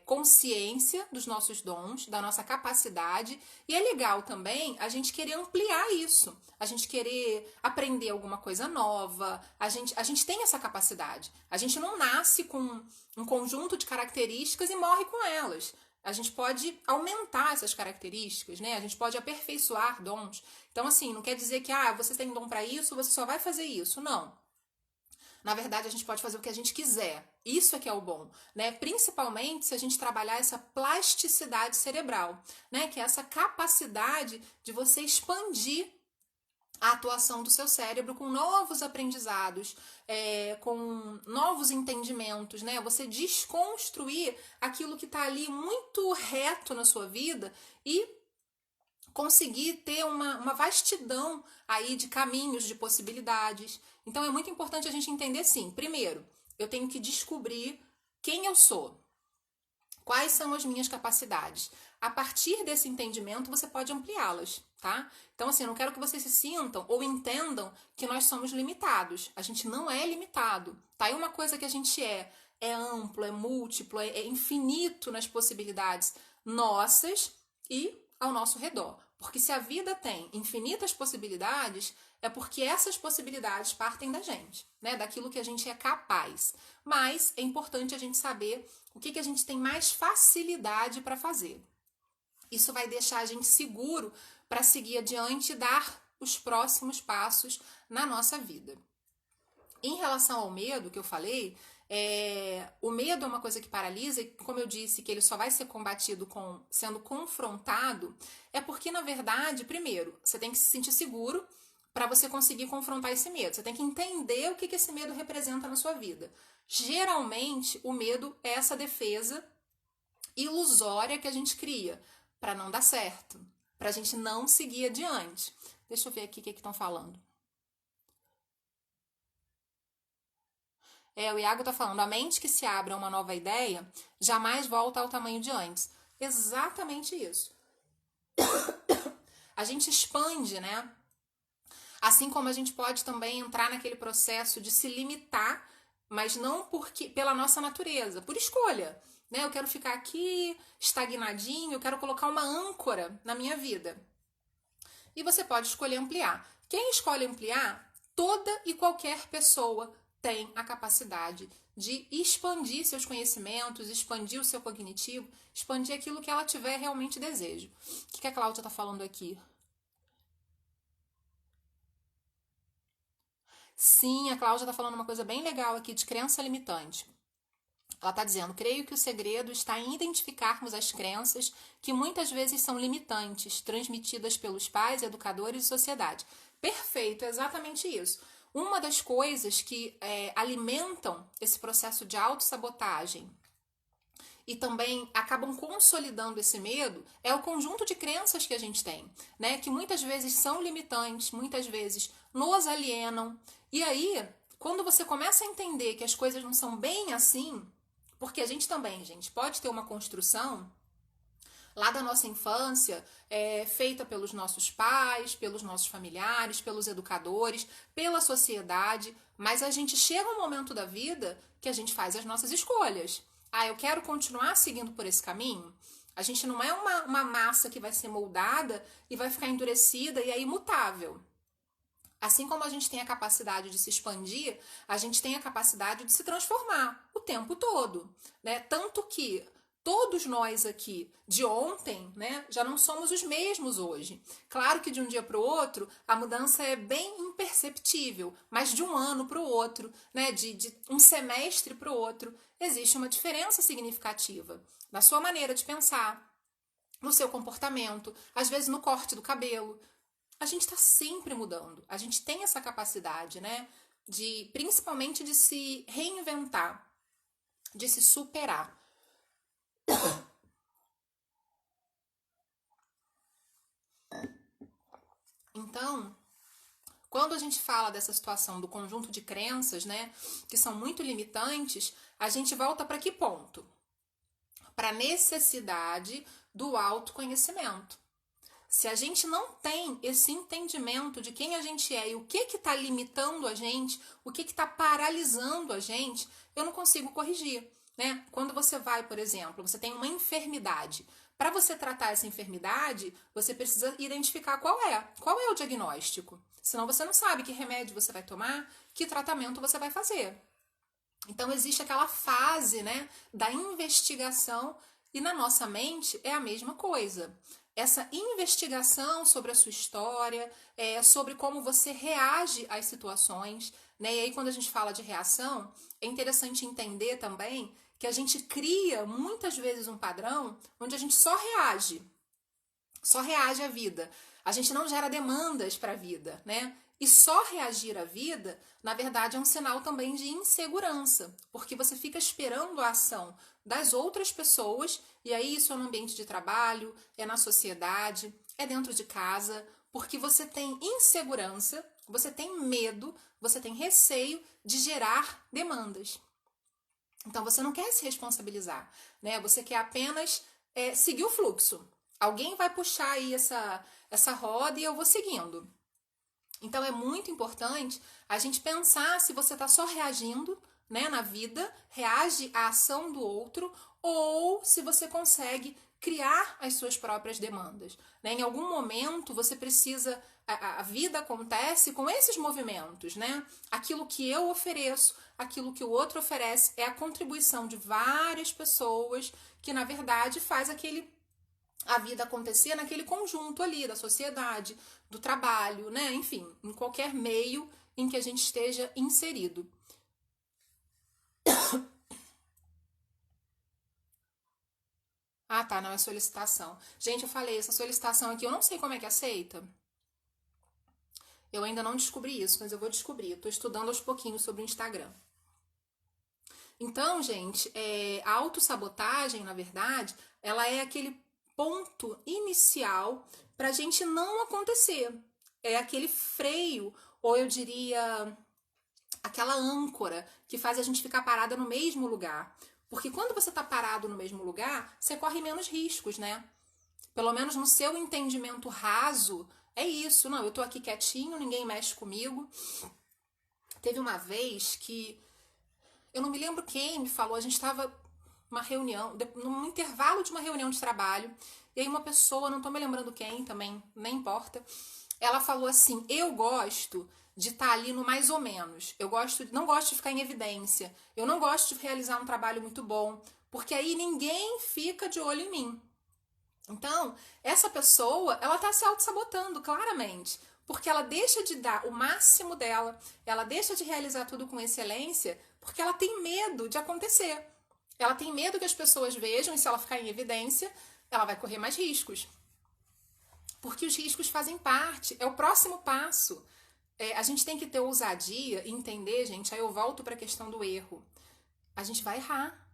consciência dos nossos dons, da nossa capacidade, e é legal também a gente querer ampliar isso, a gente querer aprender alguma coisa nova, a gente tem essa capacidade, a gente não nasce com um conjunto de características e morre com elas. A gente pode aumentar essas características, né? A gente pode aperfeiçoar dons. Então, assim, não quer dizer que você tem dom para isso, você só vai fazer isso. Não. Na verdade, a gente pode fazer o que a gente quiser. Isso é que é o bom, né? Principalmente se a gente trabalhar essa plasticidade cerebral, né? Que é essa capacidade de você expandir a atuação do seu cérebro com novos aprendizados, com novos entendimentos, né? Você desconstruir aquilo que está ali muito reto na sua vida e conseguir ter uma vastidão aí de caminhos, de possibilidades. Então é muito importante a gente entender assim, primeiro, eu tenho que descobrir quem eu sou, quais são as minhas capacidades. A partir desse entendimento, você pode ampliá-las, tá? Então, assim, eu não quero que vocês se sintam ou entendam que nós somos limitados. A gente não é limitado, tá? E uma coisa que a gente é amplo, é múltiplo, é infinito nas possibilidades nossas e ao nosso redor. Porque se a vida tem infinitas possibilidades, é porque essas possibilidades partem da gente, né? Daquilo que a gente é capaz. Mas é importante a gente saber o que a gente tem mais facilidade para fazer. Isso vai deixar a gente seguro para seguir adiante e dar os próximos passos na nossa vida. Em relação ao medo que eu falei, o medo é uma coisa que paralisa e, como eu disse, que ele só vai ser combatido sendo confrontado, é porque, na verdade, primeiro, você tem que se sentir seguro para você conseguir confrontar esse medo. Você tem que entender o que esse medo representa na sua vida. Geralmente, o medo é essa defesa ilusória que a gente cria para não dar certo, para a gente não seguir adiante. Deixa eu ver aqui o que estão falando. O Iago está falando, a mente que se abre a uma nova ideia jamais volta ao tamanho de antes. Exatamente isso. A gente expande, né? Assim como a gente pode também entrar naquele processo de se limitar, mas não pela nossa natureza, por escolha. Né? Eu quero ficar aqui estagnadinho, eu quero colocar uma âncora na minha vida. E você pode escolher ampliar. Quem escolhe ampliar, toda e qualquer pessoa tem a capacidade de expandir seus conhecimentos, expandir o seu cognitivo, expandir aquilo que ela tiver realmente desejo. O que a Cláudia está falando aqui? Sim, a Cláudia está falando uma coisa bem legal aqui de crença limitante. Ela está dizendo, creio que o segredo está em identificarmos as crenças que muitas vezes são limitantes, transmitidas pelos pais, educadores e sociedade. Perfeito, é exatamente isso. Uma das coisas que alimentam esse processo de autossabotagem e também acabam consolidando esse medo é o conjunto de crenças que a gente tem, né? Que muitas vezes são limitantes, muitas vezes nos alienam. E aí, quando você começa a entender que as coisas não são bem assim, porque a gente também, gente, pode ter uma construção lá da nossa infância, feita pelos nossos pais, pelos nossos familiares, pelos educadores, pela sociedade, mas a gente chega um momento da vida que a gente faz as nossas escolhas. Ah, eu quero continuar seguindo por esse caminho? A gente não é uma massa que vai ser moldada e vai ficar endurecida e é imutável. Assim como a gente tem a capacidade de se expandir, a gente tem a capacidade de se transformar o tempo todo, né? Tanto que todos nós aqui de ontem, né, já não somos os mesmos hoje. Claro que de um dia para o outro a mudança é bem imperceptível, mas de um ano para o outro, né, de um semestre para o outro, existe uma diferença significativa na sua maneira de pensar, no seu comportamento, às vezes no corte do cabelo. A gente está sempre mudando. A gente tem essa capacidade, né? Principalmente de se reinventar, de se superar. Então, quando a gente fala dessa situação do conjunto de crenças, né, que são muito limitantes, a gente volta para que ponto? Para a necessidade do autoconhecimento. Se a gente não tem esse entendimento de quem a gente é e o que está limitando a gente, o que está paralisando a gente, eu não consigo corrigir, né? Quando você vai, por exemplo, você tem uma enfermidade. Para você tratar essa enfermidade, você precisa identificar qual é o diagnóstico. Senão você não sabe que remédio você vai tomar, que tratamento você vai fazer. Então existe aquela fase, né, da investigação e na nossa mente é a mesma coisa. Essa investigação sobre a sua história, sobre como você reage às situações, né? E aí quando a gente fala de reação, é interessante entender também que a gente cria muitas vezes um padrão onde a gente só reage à vida. A gente não gera demandas para a vida, né? E só reagir à vida, na verdade, é um sinal também de insegurança, porque você fica esperando a ação das outras pessoas, e aí isso é no ambiente de trabalho, é na sociedade, é dentro de casa, porque você tem insegurança, você tem medo, você tem receio de gerar demandas. Então você não quer se responsabilizar, né? Você quer apenas seguir o fluxo. Alguém vai puxar aí essa roda e eu vou seguindo. Então é muito importante a gente pensar se você está só reagindo, né, na vida, reage à ação do outro, ou se você consegue criar as suas próprias demandas, né? Em algum momento você precisa, a vida acontece com esses movimentos, né? Aquilo que eu ofereço, aquilo que o outro oferece é a contribuição de várias pessoas que na verdade faz a vida acontecer naquele conjunto ali da sociedade, do trabalho, né? Enfim, em qualquer meio em que a gente esteja inserido. Ah, tá, não é solicitação. Gente, eu falei, essa solicitação aqui, eu não sei como é que aceita. Eu ainda não descobri isso, mas eu vou descobrir. Eu tô estudando aos pouquinhos sobre o Instagram. Então, gente, a autossabotagem, na verdade, ela é aquele ponto inicial para a gente não acontecer. É aquele freio, ou eu diria, aquela âncora que faz a gente ficar parada no mesmo lugar. Porque quando você está parado no mesmo lugar, você corre menos riscos, né? Pelo menos no seu entendimento raso, é isso. Não, eu tô aqui quietinho, ninguém mexe comigo. Teve uma vez que eu não me lembro quem me falou, a gente estava numa reunião, num intervalo de uma reunião de trabalho, e aí uma pessoa, não tô me lembrando quem também, nem importa, ela falou assim: eu gosto de estar ali no mais ou menos. Não gosto de ficar em evidência. Eu não gosto de realizar um trabalho muito bom, porque aí ninguém fica de olho em mim. Então, essa pessoa, ela está se auto-sabotando, claramente. Porque ela deixa de dar o máximo dela, ela deixa de realizar tudo com excelência, porque ela tem medo de acontecer. Ela tem medo que as pessoas vejam, e se ela ficar em evidência, ela vai correr mais riscos. Porque os riscos fazem parte, é o próximo passo. A gente tem que ter ousadia e entender, gente, aí eu volto para a questão do erro. A gente vai errar.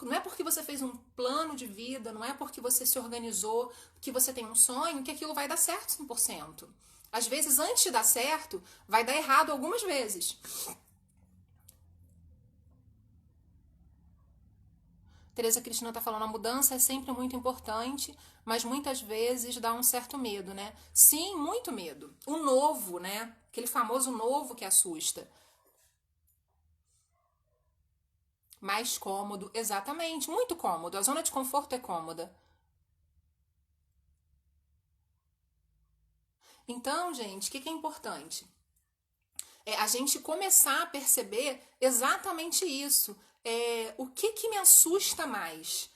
Não é porque você fez um plano de vida, não é porque você se organizou, que você tem um sonho, que aquilo vai dar certo 100%. Às vezes, antes de dar certo, vai dar errado algumas vezes. Tereza Cristina está falando, a mudança é sempre muito importante, mas muitas vezes dá um certo medo, né? Sim, muito medo. O novo, né? Aquele famoso novo que assusta. Mais cômodo, exatamente, muito cômodo. A zona de conforto é cômoda. Então, gente, o que é importante? É a gente começar a perceber exatamente isso. O que me assusta mais?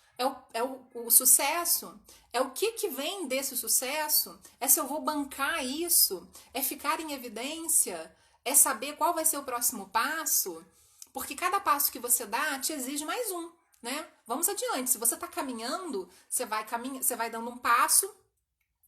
O sucesso? É o que vem desse sucesso? É se eu vou bancar isso? É ficar em evidência? É saber qual vai ser o próximo passo? Porque cada passo que você dá te exige mais um, né? Vamos adiante. Se você está caminhando, você vai dando um passo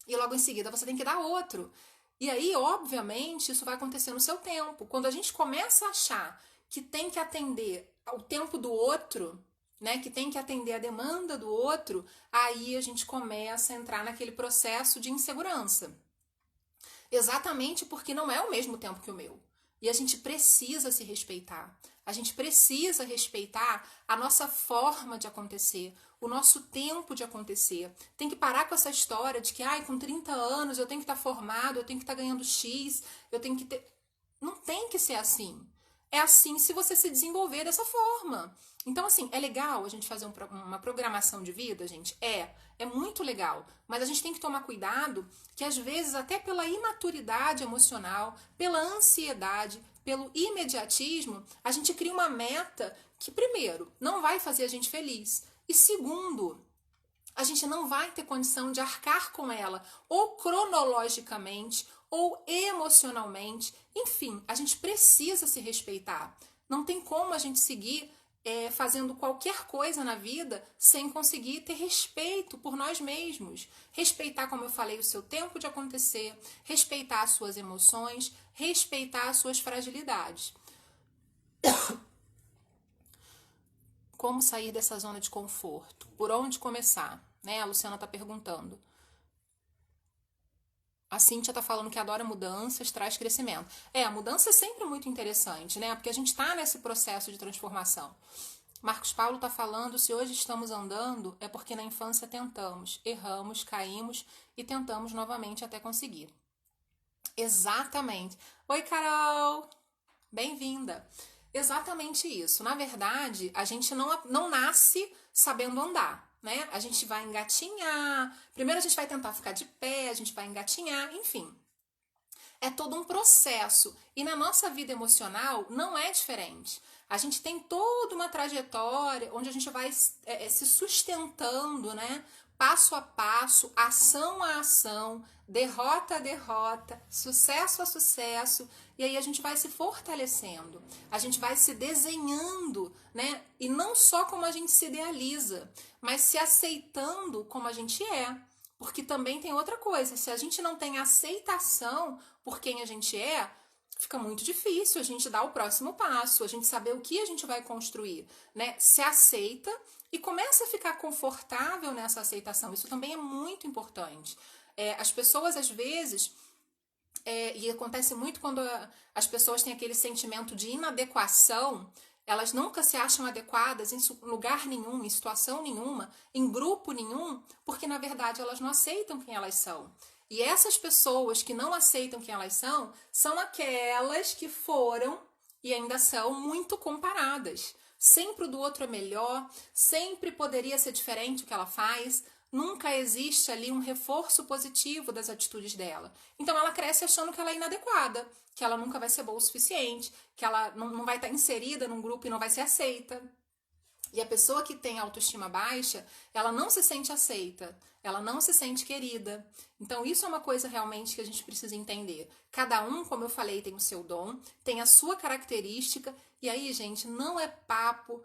e logo em seguida você tem que dar outro. E aí, obviamente, isso vai acontecer no seu tempo. Quando a gente começa a achar que tem que atender ao tempo do outro, né, que tem que atender a demanda do outro, aí a gente começa a entrar naquele processo de insegurança. Exatamente porque não é o mesmo tempo que o meu. E a gente precisa se respeitar. A gente precisa respeitar a nossa forma de acontecer, o nosso tempo de acontecer. Tem que parar com essa história de que, com 30 anos eu tenho que estar formado, eu tenho que estar ganhando X, eu tenho que ter. Não tem que ser assim. É assim se você se desenvolver dessa forma. Então, assim, é legal a gente fazer uma programação de vida, gente? É muito legal. Mas a gente tem que tomar cuidado que, às vezes, até pela imaturidade emocional, pela ansiedade, pelo imediatismo, a gente cria uma meta que, primeiro, não vai fazer a gente feliz. E, segundo, a gente não vai ter condição de arcar com ela, ou cronologicamente, ou emocionalmente. Enfim, a gente precisa se respeitar. Não tem como a gente seguir fazendo qualquer coisa na vida sem conseguir ter respeito por nós mesmos. Respeitar, como eu falei, o seu tempo de acontecer, respeitar as suas emoções, respeitar as suas fragilidades. Como sair dessa zona de conforto? Por onde começar? Né? A Luciana está perguntando. A Cíntia tá falando que adora mudanças, traz crescimento. A mudança é sempre muito interessante, né? Porque a gente tá nesse processo de transformação. Marcos Paulo tá falando, se hoje estamos andando, é porque na infância tentamos, erramos, caímos e tentamos novamente até conseguir. Exatamente. Oi, Carol! Bem-vinda! Exatamente isso. Na verdade, a gente não nasce sabendo andar, né? A gente vai engatinhar, primeiro a gente vai tentar ficar de pé, a gente vai engatinhar, enfim. É todo um processo. E na nossa vida emocional não é diferente. A gente tem toda uma trajetória onde a gente vai se sustentando, né? Passo a passo, ação a ação, derrota a derrota, sucesso a sucesso, e aí a gente vai se fortalecendo, a gente vai se desenhando, né? E não só como a gente se idealiza, mas se aceitando como a gente é. Porque também tem outra coisa, se a gente não tem aceitação por quem a gente é, fica muito difícil a gente dar o próximo passo, a gente saber o que a gente vai construir, né? Se aceita e começa a ficar confortável nessa aceitação. Isso também é muito importante. As pessoas, às vezes, e acontece muito quando as pessoas têm aquele sentimento de inadequação, elas nunca se acham adequadas em lugar nenhum, em situação nenhuma, em grupo nenhum, porque na verdade elas não aceitam quem elas são. E essas pessoas que não aceitam quem elas são aquelas que foram e ainda são muito comparadas. Sempre o do outro é melhor, sempre poderia ser diferente o que ela faz, nunca existe ali um reforço positivo das atitudes dela. Então ela cresce achando que ela é inadequada, que ela nunca vai ser boa o suficiente, que ela não vai estar inserida num grupo e não vai ser aceita. E a pessoa que tem autoestima baixa, ela não se sente aceita, ela não se sente querida. Então isso é uma coisa realmente que a gente precisa entender. Cada um, como eu falei, tem o seu dom, tem a sua característica, e aí, gente, não é papo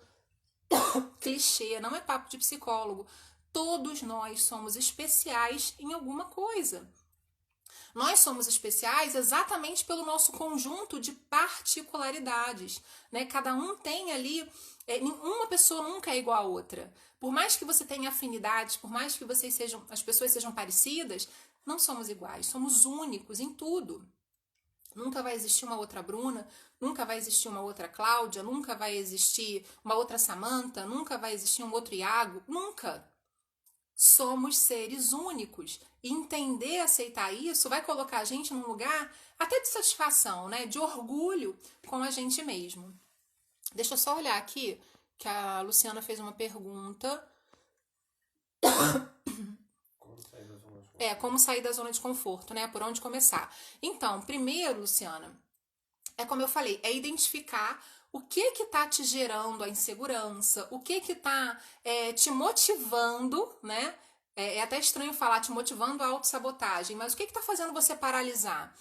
clichê, não é papo de psicólogo. Todos nós somos especiais em alguma coisa. Nós somos especiais exatamente pelo nosso conjunto de particularidades, né? Cada um tem ali, uma pessoa nunca é igual a outra. Por mais que você tenha afinidades, por mais que as pessoas sejam parecidas, não somos iguais, somos únicos em tudo. Nunca vai existir uma outra Bruna, nunca vai existir uma outra Cláudia, nunca vai existir uma outra Samantha, nunca vai existir um outro Iago, nunca. Somos seres únicos. E entender e aceitar isso vai colocar a gente num lugar até de satisfação, né? De orgulho com a gente mesmo. Deixa eu só olhar aqui, que a Luciana fez uma pergunta. Como sair da zona de conforto, né? Por onde começar. Então, primeiro, Luciana, é como eu falei, é identificar o que tá te gerando a insegurança, o que tá te motivando, né? É até estranho falar te motivando a autossabotagem, mas o que tá fazendo você paralisar?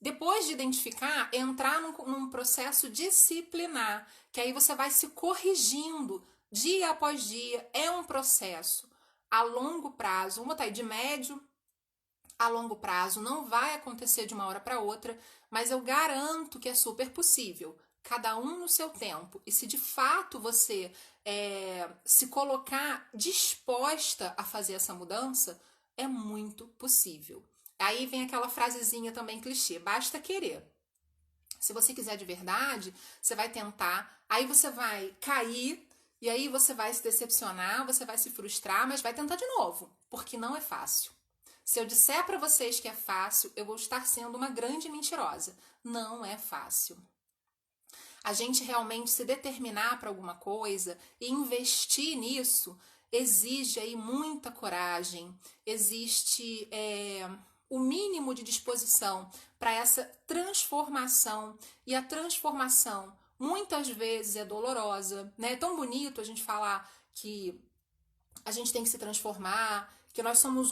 Depois de identificar, entrar num processo disciplinar, que aí você vai se corrigindo dia após dia. É um processo a longo prazo, vamos botar aí de médio a longo prazo, não vai acontecer de uma hora para outra, mas eu garanto que é super possível. Cada um no seu tempo. E se de fato você se colocar disposta a fazer essa mudança, é muito possível. Aí vem aquela frasezinha também clichê, basta querer. Se você quiser de verdade, você vai tentar, aí você vai cair, e aí você vai se decepcionar, você vai se frustrar, mas vai tentar de novo, porque não é fácil. Se eu disser para vocês que é fácil, eu vou estar sendo uma grande mentirosa. Não é fácil. A gente realmente se determinar para alguma coisa e investir nisso exige aí muita coragem, existe o mínimo de disposição para essa transformação. E a transformação muitas vezes é dolorosa, né? É tão bonito a gente falar que a gente tem que se transformar, que nós somos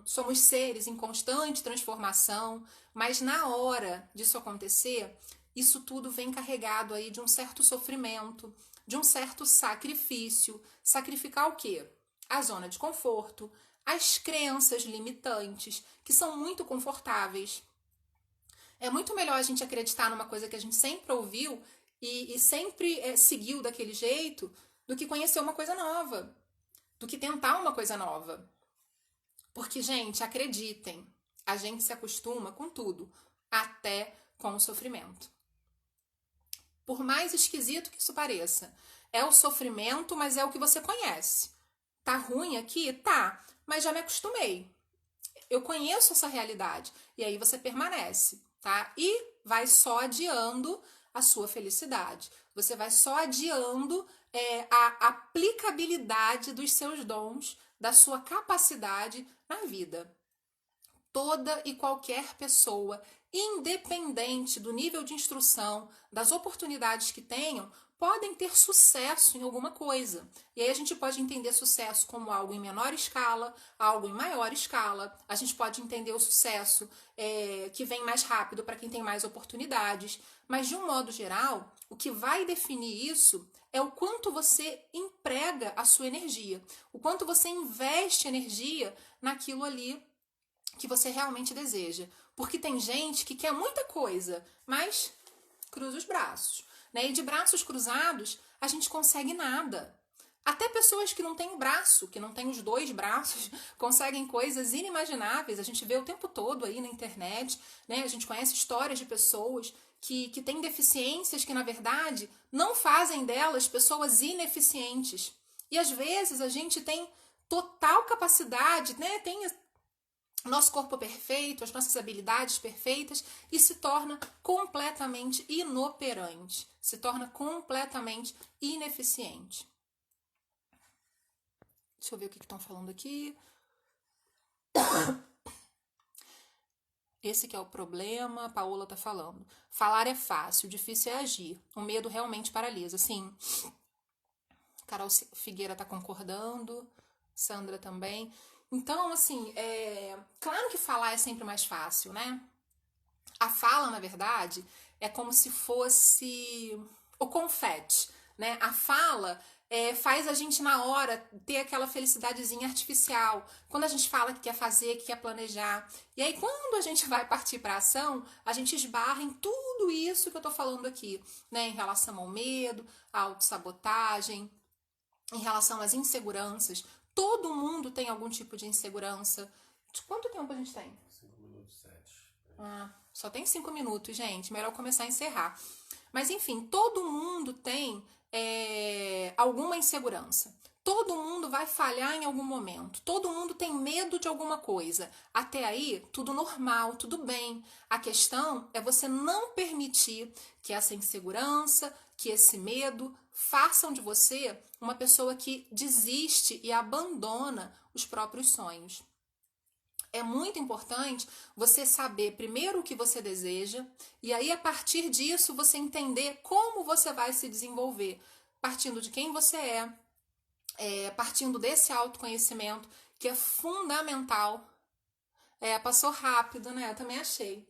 somos seres em constante transformação, mas na hora disso acontecer, isso tudo vem carregado aí de um certo sofrimento, de um certo sacrifício. Sacrificar o quê? A zona de conforto, as crenças limitantes, que são muito confortáveis. É muito melhor a gente acreditar numa coisa que a gente sempre ouviu e sempre seguiu daquele jeito, do que conhecer uma coisa nova, do que tentar uma coisa nova. Porque, gente, acreditem, a gente se acostuma com tudo, até com o sofrimento. Por mais esquisito que isso pareça, é o sofrimento, mas é o que você conhece. Tá ruim aqui? Tá, mas já me acostumei. Eu conheço essa realidade. E aí você permanece, tá? E vai só adiando a sua felicidade. Você vai só adiando a aplicabilidade dos seus dons, da sua capacidade na vida. Toda e qualquer pessoa, independente do nível de instrução, das oportunidades que tenham, podem ter sucesso em alguma coisa. E aí a gente pode entender sucesso como algo em menor escala, algo em maior escala. A gente pode entender o sucesso que vem mais rápido para quem tem mais oportunidades. Mas, de um modo geral, o que vai definir isso é o quanto você emprega a sua energia, o quanto você investe energia naquilo ali que você realmente deseja. Porque tem gente que quer muita coisa, mas cruza os braços, né? E de braços cruzados, a gente consegue nada. Até pessoas que não têm o braço, que não têm os dois braços, conseguem coisas inimagináveis. A gente vê o tempo todo aí na internet, né? A gente conhece histórias de pessoas que têm deficiências que, na verdade, não fazem delas pessoas ineficientes. E, às vezes, a gente tem total capacidade, né? Tem nosso corpo perfeito, as nossas habilidades perfeitas, e se torna completamente inoperante, se torna completamente ineficiente. Deixa eu ver o que estão falando aqui. Esse que é o problema, a Paola tá falando. Falar é fácil, difícil é agir. O medo realmente paralisa. Sim, Carol Figueira tá concordando, Sandra também. Então, assim, claro que falar é sempre mais fácil, né? A fala, na verdade, é como se fosse o confete, né? A fala faz a gente, na hora, ter aquela felicidadezinha artificial. Quando a gente fala que quer fazer, que quer planejar. E aí, quando a gente vai partir para a ação, a gente esbarra em tudo isso que eu tô falando aqui, né? Em relação ao medo, à autossabotagem, em relação às inseguranças. Todo mundo tem algum tipo de insegurança. Quanto tempo a gente tem? 5 minutos, 7. Só tem 5 minutos, gente. Melhor começar a encerrar. Mas, enfim, todo mundo tem alguma insegurança. Todo mundo vai falhar em algum momento. Todo mundo tem medo de alguma coisa. Até aí, tudo normal, tudo bem. A questão é você não permitir que essa insegurança, que esse medo façam de você uma pessoa que desiste e abandona os próprios sonhos. É muito importante você saber primeiro o que você deseja e aí a partir disso você entender como você vai se desenvolver, partindo de quem você partindo desse autoconhecimento que é fundamental. Passou rápido, né? Eu também achei.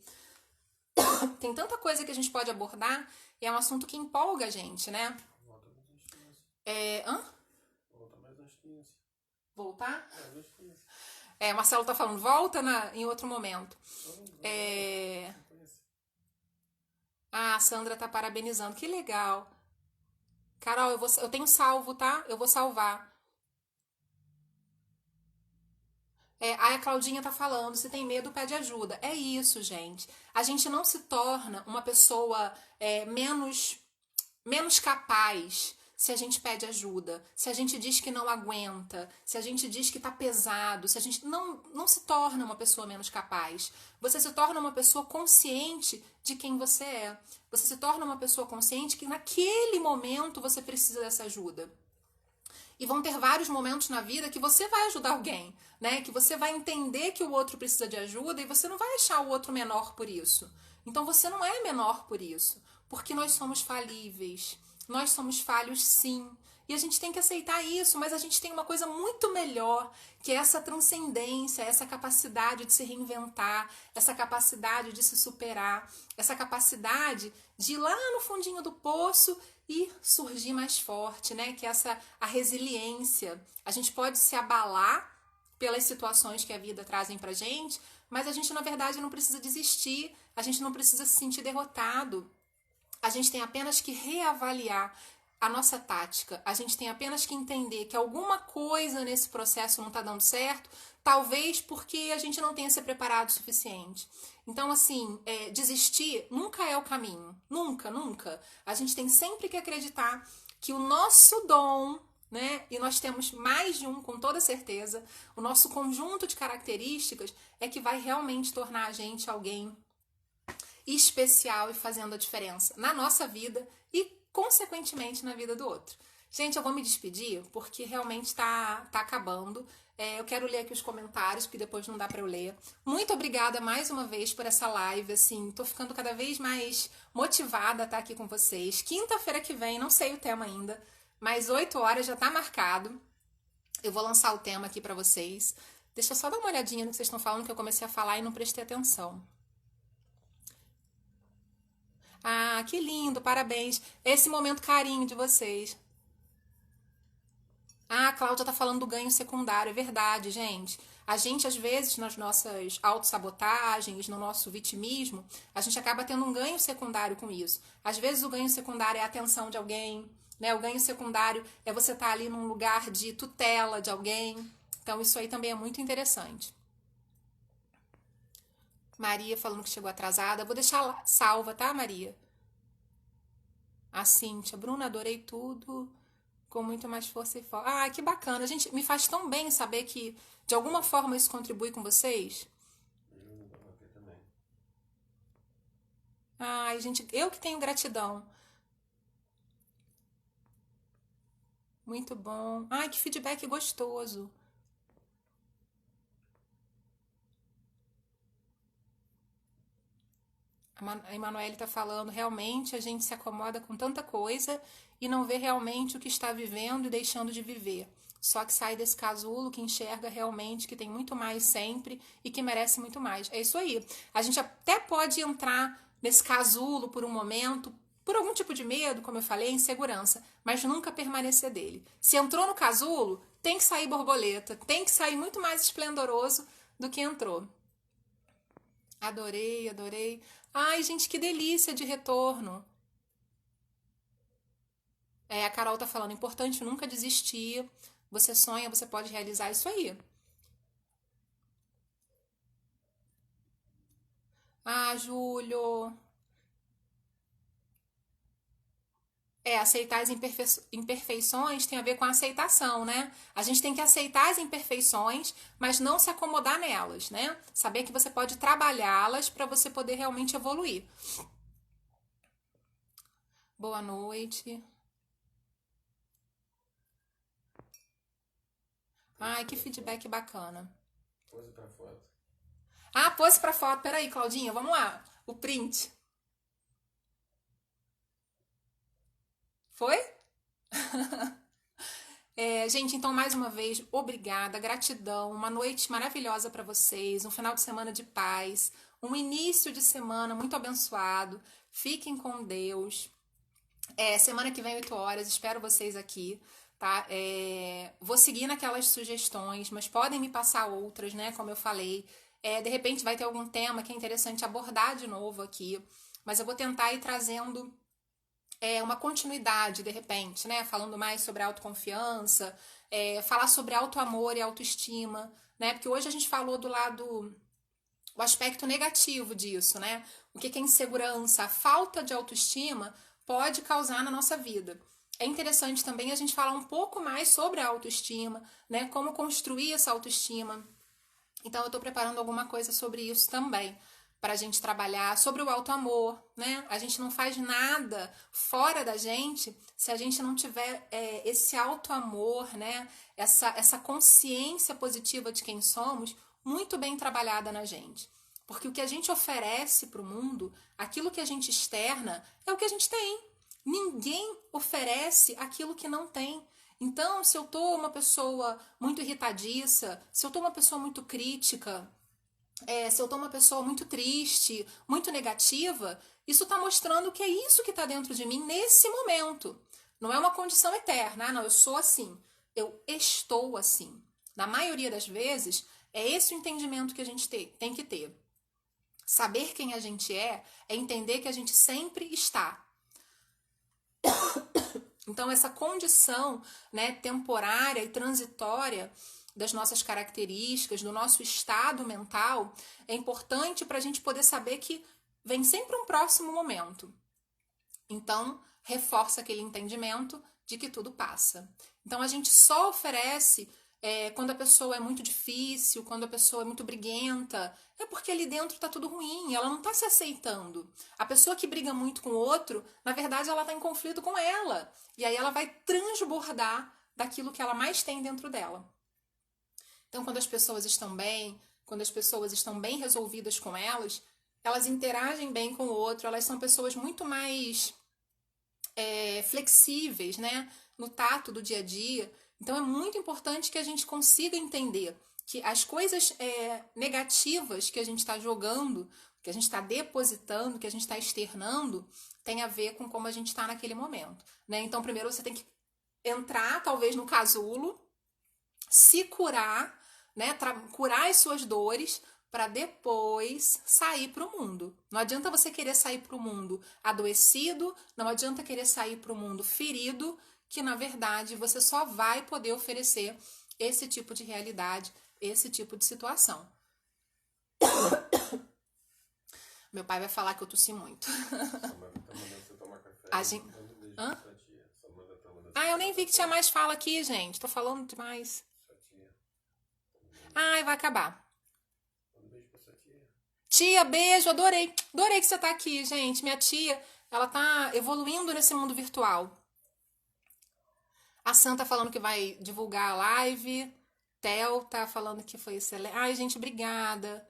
Tem tanta coisa que a gente pode abordar e é um assunto que empolga a gente, né? Volta mais nas 15. Hã? Volta mais nas 15. Voltar? Nas 15. Marcelo tá falando, volta em outro momento. A Sandra tá parabenizando, que legal. Carol, eu tenho salvo, tá? Eu vou salvar. Aí a Claudinha tá falando, se tem medo, pede ajuda. É isso, gente. A gente não se torna uma pessoa menos capaz se a gente pede ajuda, se a gente diz que não aguenta, se a gente diz que tá pesado, se a gente não se torna uma pessoa menos capaz. Você se torna uma pessoa consciente de quem você é. Você se torna uma pessoa consciente que naquele momento você precisa dessa ajuda. E vão ter vários momentos na vida que você vai ajudar alguém, né? Que você vai entender que o outro precisa de ajuda e você não vai achar o outro menor por isso. Então você não é menor por isso, porque nós somos falíveis. Nós somos falhos, sim. E a gente tem que aceitar isso, mas a gente tem uma coisa muito melhor, que é essa transcendência, essa capacidade de se reinventar, essa capacidade de se superar, essa capacidade de ir lá no fundinho do poço e surgir mais forte, né? Que é a resiliência. A gente pode se abalar pelas situações que a vida trazem pra gente, mas a gente, na verdade, não precisa desistir, a gente não precisa se sentir derrotado. A gente tem apenas que reavaliar a nossa tática. A gente tem apenas que entender que alguma coisa nesse processo não está dando certo, talvez porque a gente não tenha se preparado o suficiente. Então, assim, desistir nunca é o caminho. Nunca, nunca. A gente tem sempre que acreditar que o nosso dom, né? E nós temos mais de um, com toda certeza, o nosso conjunto de características é que vai realmente tornar a gente alguém especial e fazendo a diferença na nossa vida e, consequentemente, na vida do outro. Gente, eu vou me despedir porque realmente tá acabando. Eu quero ler aqui os comentários, porque depois não dá para eu ler. Muito obrigada mais uma vez por essa live. Assim, tô ficando cada vez mais motivada a estar aqui com vocês. Quinta-feira que vem, não sei o tema ainda, mas 8 horas já tá marcado. Eu vou lançar o tema aqui para vocês. Deixa eu só dar uma olhadinha no que vocês estão falando, que eu comecei a falar e não prestei atenção. Ah, que lindo, parabéns. Esse momento carinho de vocês. Ah, a Cláudia tá falando do ganho secundário, é verdade, gente. A gente, às vezes, nas nossas autossabotagens, no nosso vitimismo, a gente acaba tendo um ganho secundário com isso. Às vezes o ganho secundário é a atenção de alguém, né? O ganho secundário é você estar ali num lugar de tutela de alguém. Então isso aí também é muito interessante. Maria falando que chegou atrasada. Vou deixar salva, tá, Maria? A Cíntia. Bruna, adorei tudo. Com muito mais força e foco. Ah, que bacana. Gente, me faz tão bem saber que, de alguma forma, isso contribui com vocês. Também. Ai, gente, eu que tenho gratidão. Muito bom. Ai, que feedback gostoso. A Emanuele está falando, realmente a gente se acomoda com tanta coisa e não vê realmente o que está vivendo e deixando de viver. Só que sai desse casulo que enxerga realmente que tem muito mais sempre e que merece muito mais. É isso aí. A gente até pode entrar nesse casulo por um momento, por algum tipo de medo, como eu falei, insegurança, mas nunca permanecer dele. Se entrou no casulo, tem que sair borboleta, tem que sair muito mais esplendoroso do que entrou. Adorei, adorei. Ai, gente, que delícia de retorno. É, a Carol tá falando, importante nunca desistir. Você sonha, você pode realizar isso aí. Ah, Júlio. É, aceitar as imperfeições tem a ver com a aceitação, né? A gente tem que aceitar as imperfeições, mas não se acomodar nelas, né? Saber que você pode trabalhá-las para você poder realmente evoluir. Boa noite. Ai, que feedback bacana. Pose pra foto. Ah, pose pra foto. Peraí, Claudinha, vamos lá. O print. Foi? É, gente, então mais uma vez, obrigada, gratidão, uma noite maravilhosa para vocês, um final de semana de paz, um início de semana muito abençoado. Fiquem com Deus. É, semana que vem, 8 horas, espero vocês aqui, tá? É, vou seguir naquelas sugestões, mas podem me passar outras, né? Como eu falei. É, de repente vai ter algum tema que é interessante abordar de novo aqui, mas eu vou tentar ir trazendo uma continuidade, de repente, né? Falando mais sobre autoconfiança, falar sobre autoamor e autoestima, né? Porque hoje a gente falou do lado, o aspecto negativo disso, né? O que é insegurança, a falta de autoestima pode causar na nossa vida. É interessante também a gente falar um pouco mais sobre a autoestima, né? Como construir essa autoestima. Então, eu estou preparando alguma coisa sobre isso também, para a gente trabalhar sobre o alto amor, né? A gente não faz nada fora da gente se a gente não tiver esse alto amor, né? Essa consciência positiva de quem somos muito bem trabalhada na gente. Porque o que a gente oferece para o mundo, aquilo que a gente externa, é o que a gente tem. Ninguém oferece aquilo que não tem. Então, se eu tô uma pessoa muito irritadiça, se eu tô uma pessoa muito crítica, se eu tô uma pessoa muito triste, muito negativa, isso tá mostrando que é isso que tá dentro de mim nesse momento. Não é uma condição eterna, não, eu sou assim. Eu estou assim. Na maioria das vezes, é esse o entendimento que a gente tem que ter. Saber quem a gente é entender que a gente sempre está. Então, essa condição, né, temporária e transitória das nossas características, do nosso estado mental, é importante para a gente poder saber que vem sempre um próximo momento. Então, reforça aquele entendimento de que tudo passa. Então, a gente só oferece quando a pessoa é muito difícil, quando a pessoa é muito briguenta, é porque ali dentro está tudo ruim, ela não está se aceitando. A pessoa que briga muito com o outro, na verdade, ela está em conflito com ela. E aí ela vai transbordar daquilo que ela mais tem dentro dela. Então, quando as pessoas estão bem, quando as pessoas estão bem resolvidas com elas, elas interagem bem com o outro, elas são pessoas muito mais flexíveis, né? No tato do dia a dia. Então é muito importante que a gente consiga entender que as coisas negativas que a gente está jogando, que a gente está depositando, que a gente está externando, tem a ver com como a gente está naquele momento, né? Então primeiro você tem que entrar talvez no casulo, se curar, né? Curar as suas dores para depois sair para o mundo. Não adianta você querer sair para o mundo adoecido, não adianta querer sair para o mundo ferido, que na verdade você só vai poder oferecer esse tipo de realidade, esse tipo de situação. Meu pai vai falar que eu tossi muito. Sua mãe tá mandando você tomar café. A gente... Manda um beijo Hã? pra sua tia. Sua mãe tá mandando Ah, eu nem vi que tinha mais fala aqui, gente. Tô falando demais. sua tia. Ai, vai acabar. Manda um beijo pra sua tia. Tia, beijo, adorei. Adorei que você tá aqui, gente. Minha tia, ela tá evoluindo nesse mundo virtual. A Sam tá falando que vai divulgar a live. Tel tá falando que foi excelente. Ai, gente, obrigada.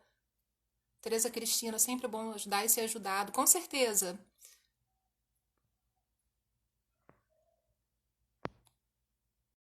Tereza Cristina, sempre bom ajudar e ser ajudado. Com certeza.